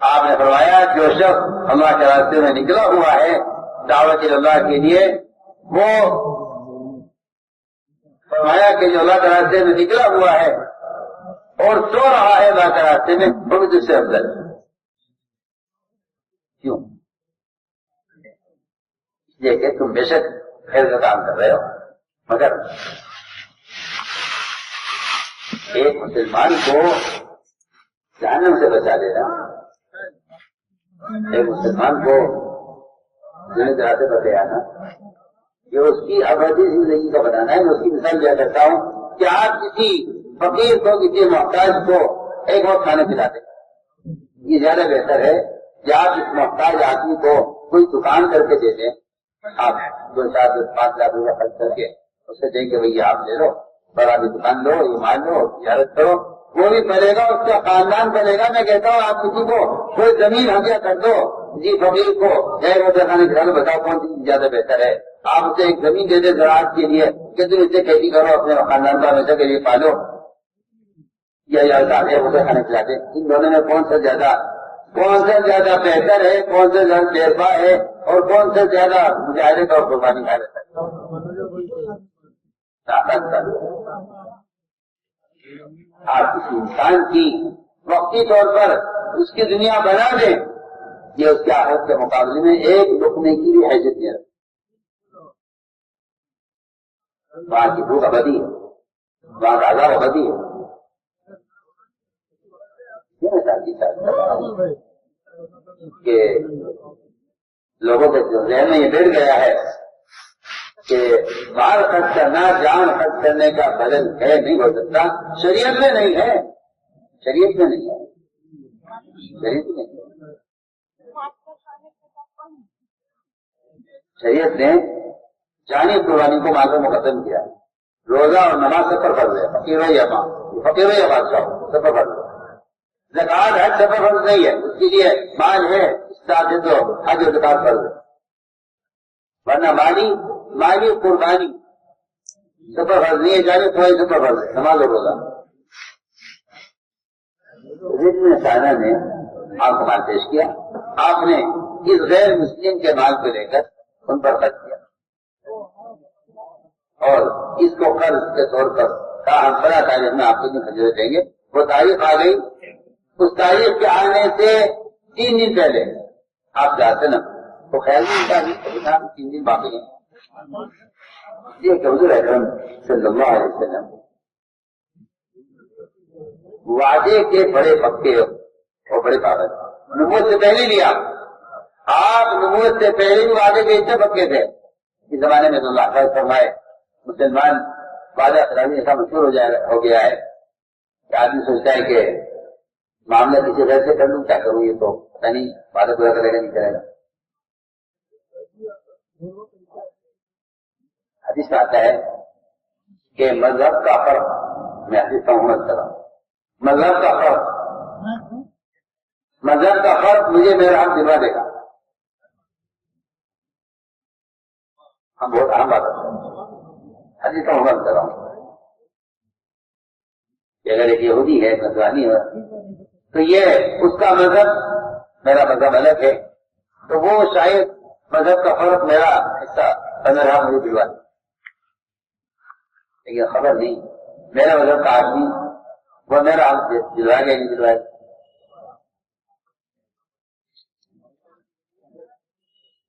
آپ نے فرمایا جو شخص اللہ کے راستے میں نکلا ہوا ہے دعوت اللہ کے لیے، وہ فرمایا کہ جو اللہ کے راستے میں نکلا ہوا ہے اور سو رہا ہے اللہ کے راستے میں، وہ بھی تجھ سے افضل ہے۔ کیوں؟ اس لیے کہ تم بے شک خیر کا کام کر رہے ہو، مگر ایک مسلمان کو جہنم سے بچا دے رہا، ایک مسلمان کو جنت راستے پر لے آنا، یہ اس کی ابدی زندگی کا بتانا ہے۔ میں اس کی مثال دیا کرتا ہوں کہ آپ کسی فقیر کو، کسی محتاج کو ایک وقت کھانا کھلا دیں، یہ زیادہ بہتر ہے کہ آپ اس محتاج آدمی کو کوئی دکان کر کے دے دیں، آپ 2 4 10 5 لاکھ روپے خرچ کر کے اسے دیں کہ بھائی آپ لے لو، بڑا بھی دکان لو، یہ مان لو، تجارت کرو، وہ بھی پلے گا، اس کا خاندان پلے گا۔ میں کہتا ہوں آپ کسی کو کوئی زمین ہدیہ کر دو، جی فقیر کو غیر روزہ کھانے کھلا دو، بتاؤ کون سی زیادہ بہتر ہے؟ آپ اسے ایک زمین دے دیں زراعت کے لیے کہ تم اسے کھیتی کرو، اپنے خاندان کو ہمیشہ کے لیے پالو، یا روزہ کھانے کھلا دیں۔ ان دونوں میں کون سا زیادہ بہتر ہے، کون سا زیادہ دیرپا ہے، اور کون سا زیادہ مجاہدے کا قربانی کا رہتا ہے؟ آپ کسی انسان کی وقتی طور پر اس کی دنیا بنا دیں، یہ اس کے آخرت کے مقابلے میں ایک لقمے کی بھی حیثیت نہیں رکھتی۔ وہاں کی بھوک ابدی ہے، وہاں کا عذاب ابدی ہے۔ کہ لوگوں کے ذہن میں یہ بیٹھ گیا ہے کہ مال خرچ کرنا جان خرچ کرنے کا بدل ہے، نہیں ہو سکتا، شریعت میں نہیں ہے، شریعت میں نہیں ہے، شریعت میں نہیں ہے۔ شریعت نے جانی قربانی کو مال میں مقدم کیا، روزہ اور نماز سب پر فرض ہے، فقیر ہو یا ماں، فقیر ہو یا بادشاہ ہو، سب پر فرض ہے۔ زکات حج سب پر فرض نہیں ہے، اس کے لیے مال ہے، استاد ہے تو حج اور زکات فرض ہے، ورنہ مالی قربانی سب پر فرض نہیں ہے، جانی کوئی سب پر فرض ہے، نماز اور روزہ۔ رضوان سائنہ نے آپ کو مال پیش کیا، آپ نے اس غیر مسلم کے مال کو لے کر ان پر خرچ کیا اور اس کو قرض کے طور پر کہا ہم بڑا تاریخ میں آپ کو خرچ دیں گے۔ وہ تاریخ آ گئی، اس تاریخ کے آنے سے 3 دن پہلے آپ جاتے نا تو خیال میں تاریخ 3 دن باقی ہیں، یہ کہ حضور اکرم صلی اللہ علیہ وسلم وعدے کے بڑے پکے ہو اور بڑے پابند. نبوت سے پہلے بھی آپ نبوت سے پہلے بھی وعدے کے اتنے پکے تھے. اس زمانے میں تو اللہ خیر فرمائے مسلمان وعدہ خرابی ایسا مشہور ہو گیا ہے کہ آدمی سوچتا ہے کہ معاملہ کسی غیر سے کر لوں، کیا کروں، یہ تو پتہ نہیں وعدہ پورا کرے گا نہیں کرے گا. حدیث میں آتا ہے کہ مذہب کا فرق، میں حدیث کا محمد کرا، مذہب کا فرق مجھے میرا حق دلوا دے گا. ہم بہت اہم بات کرتے ہیں، حدیث کا محمد کر رہا ہوں کہ اگر ایک یہودی ہے نصرانی ہے تو یہ اس کا مذہب میرا مذہب الگ ہے، تو وہ شاید مذہب کا فرق میرا حصہ میرا مجھے دلوا دے. لیکن خبر نہیں میرا مذہب کا آدمی وہ میرا حق دلوائے گا نہیں دلوائے گا.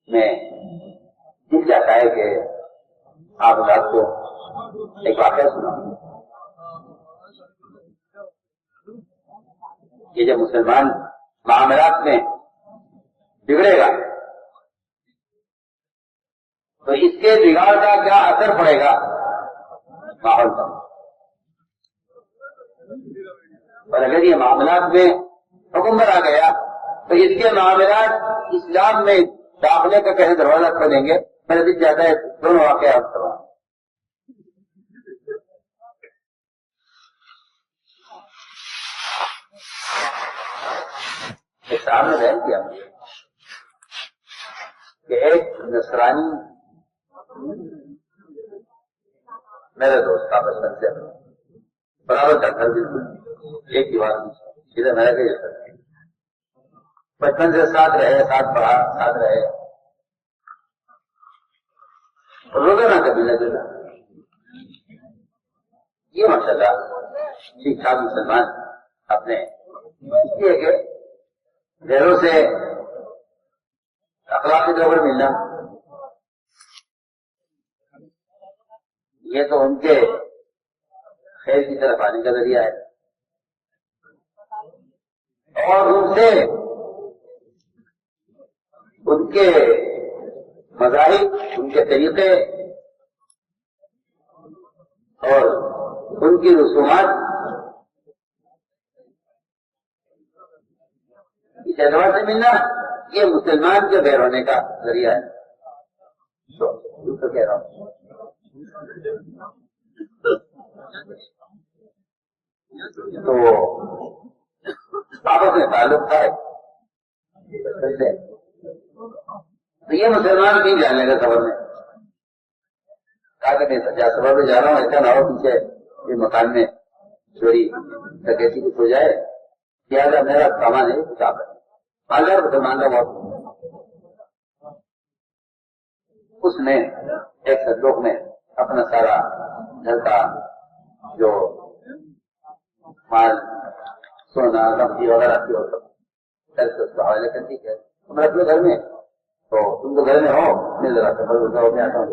میں دل چاہتا ہے کہ آپ رات کو ایک واقعہ سنا کہ جب مسلمان معاملات میں بگڑے گا تو اس کے بگاڑ کا کیا اثر پڑے گا ماحول پر. اور اگر یہ معاملات میں حکم آ گیا تو اس کے معاملات اسلام میں داخلے کا کیسے دروازہ کھولیں گے. میرا دل چاہتا ہے دونوں واقعات کرواؤں. صاحب نے بیان کیا کہ ایک نصرانی میرا دوست تھا بچپن سے برابر کا گھر بالکل ایک ہی بات سیدھا میرا کہ بچپن سے ساتھ رہے، ساتھ پڑھا، ساتھ رہے، روزانہ کبھی نہ جلا. یہ ماشاءاللہ ٹھیک ٹھاک مسلمان اپنے اس لیے کہ غیروں سے اخلاقی طور پر ملنا یہ تو ان کے خیر کی طرف آنے کا ذریعہ ہے، اور ان سے ان کے مذاہب، ان کے طریقے اور ان کی رسومات اس اعتبار سے ملنا یہ مسلمان کے بیر ہونے کا ذریعہ ہے. تو کہہ رہا ہوں تو آپس میں تعلق تھا تو یہ مسلمان نہیں جاننے کا خبر میں کہا کہ میں سجا سبھا میں جا رہا ہوں، ایسا نہ ہو پیچھے یہ مکان میں چوری ڈکیتی کچھ ہو جائے، لہٰذا میرا سامان ہے کچھ آپ مالدار مسلمان کا بہت. اس نے ایک صندوق میں اپنا سارا گھر کا جو مال سونا گمتی وغیرہ کی ہو سب اس کو حوالے کر دی ہے. تم رکھ لو گھر میں، تو تم تو گھر میں ہو، میں ذرا سفر میں آتا ہوں.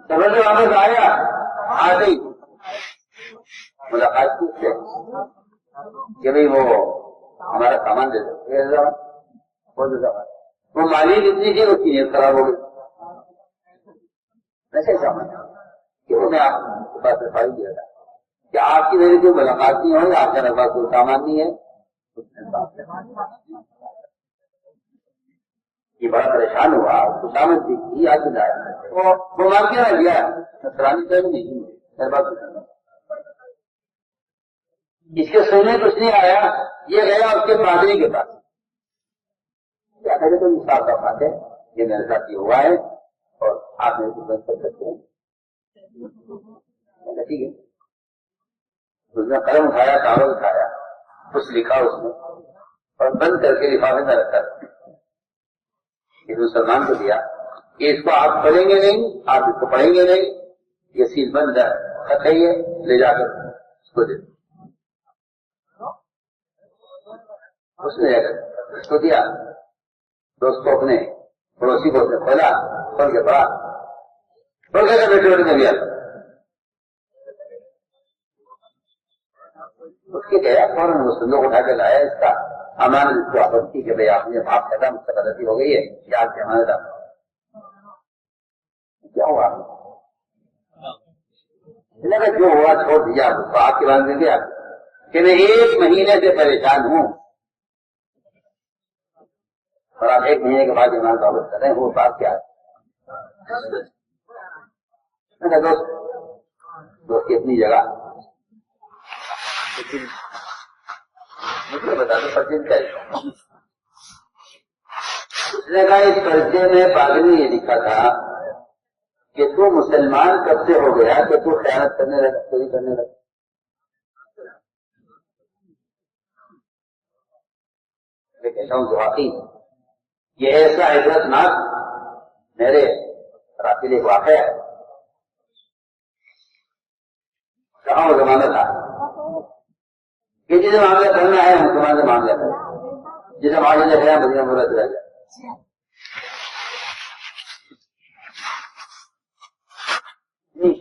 سفر سے واپس آیا، آ گئی ملاقات کی سے کہ بھائی وہ ہمارا سامان دے دو. وہ مالی اتنی تھی اس کی نیت خراب ہو گئی. ایسے سامان کہ وہ میں آپ کے پاس صفائی دیا تھا کہ آپ کی میری کوئی ملاقات نہیں ہوگی، آپ کا میرے پاس کوئی سامان نہیں ہے. یہ بڑا پریشان ہوا، خوشامد دیکھی یاد دلایا، وہ مار کے رہ گیا. نصرانی چاہیے نہیں میرے پاس اس کے سونے کچھ نہیں آیا. یہ گیا اس کے پادری کے پاس، کیا کہتے تو انصاف کا بات ہے، یہ میرے ساتھ یہ ہوا ہے اور آپ میرے کو بند کر سکتے ہیں. ٹھیک ہے. اس نے قلم اٹھایا، کاغذ اٹھایا، کچھ لکھا اس میں اور بند کر کے لفافے میں رکھا. مسلمان کو دیا کہ اس کو آپ پڑھیں گے نہیں، آپ اس کو پڑھیں گے نہیں، یہ سیل بند ہے، خط ہے، یہ لے جا کر اس کو دے. اس نے اس کو دیا تو اس کو اپنے پڑوسی کو اسے کھولا، کھول کے پڑھا، کھول کے بیٹھے بیٹھے دیا. اس کے گیا فوراً وہ صندوق اٹھا کے لایا اس کا امان اس کو واپس کی کہ بھائی آپ نے معاف کرنا مجھ سے غلطی ہو گئی ہے کیا آپ کے امانت آپ کیا ہوا جو ہوا چھوڑ دیا اس کو آپ کے بعد دے دیا کہ میں 1 مہینے سے پریشان ہوں اور آپ 1 مہینے کے بعد ایمان واپس کریں وہ بات کیا ہے دوست کی اپنی جگہ مجھے بتا دو پرچے کیا اس نے کہا اس پرچے میں پاگل نے یہ لکھا تھا کہ تو مسلمان کب سے ہو گیا کہ تو خیانت کرنے لگا چوری کرنے لگا میں کہتا ہوں جو واقعی یہ ایسا عبرت ناک میرے راستے ایک واقعہ ہے کہاں وہ زمانہ تھا کہ جسے معاملہ کرنا ہے ہم تمہارے معاملہ کریں جسے معاملہ ہے مدینہ مرد رہ جائے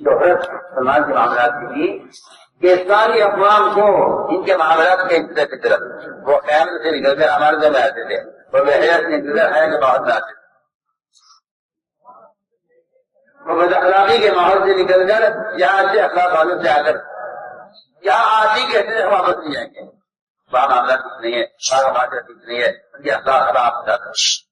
شہرت سلمان کے معاملات کی تھی کہ ساری اقوام کو ان کے معاملات کے فطرت وہ قیامت سے نکل کر ہمارے دل میں آتے تھے وہ بحیرت نکل کر ہے کہ بہت آتے تھے وہ بد اخلاقی کے ماحول سے نکل کر یہاں سے اخلاق والوں سے آ کر یہاں آتی کہتے ہیں واپس نہیں جائیں گے وہاں معاملات کچھ نہیں ہے وہاں معاشرہ کچھ نہیں ہے ان کے اخلاق خراب ہو جاتا ہے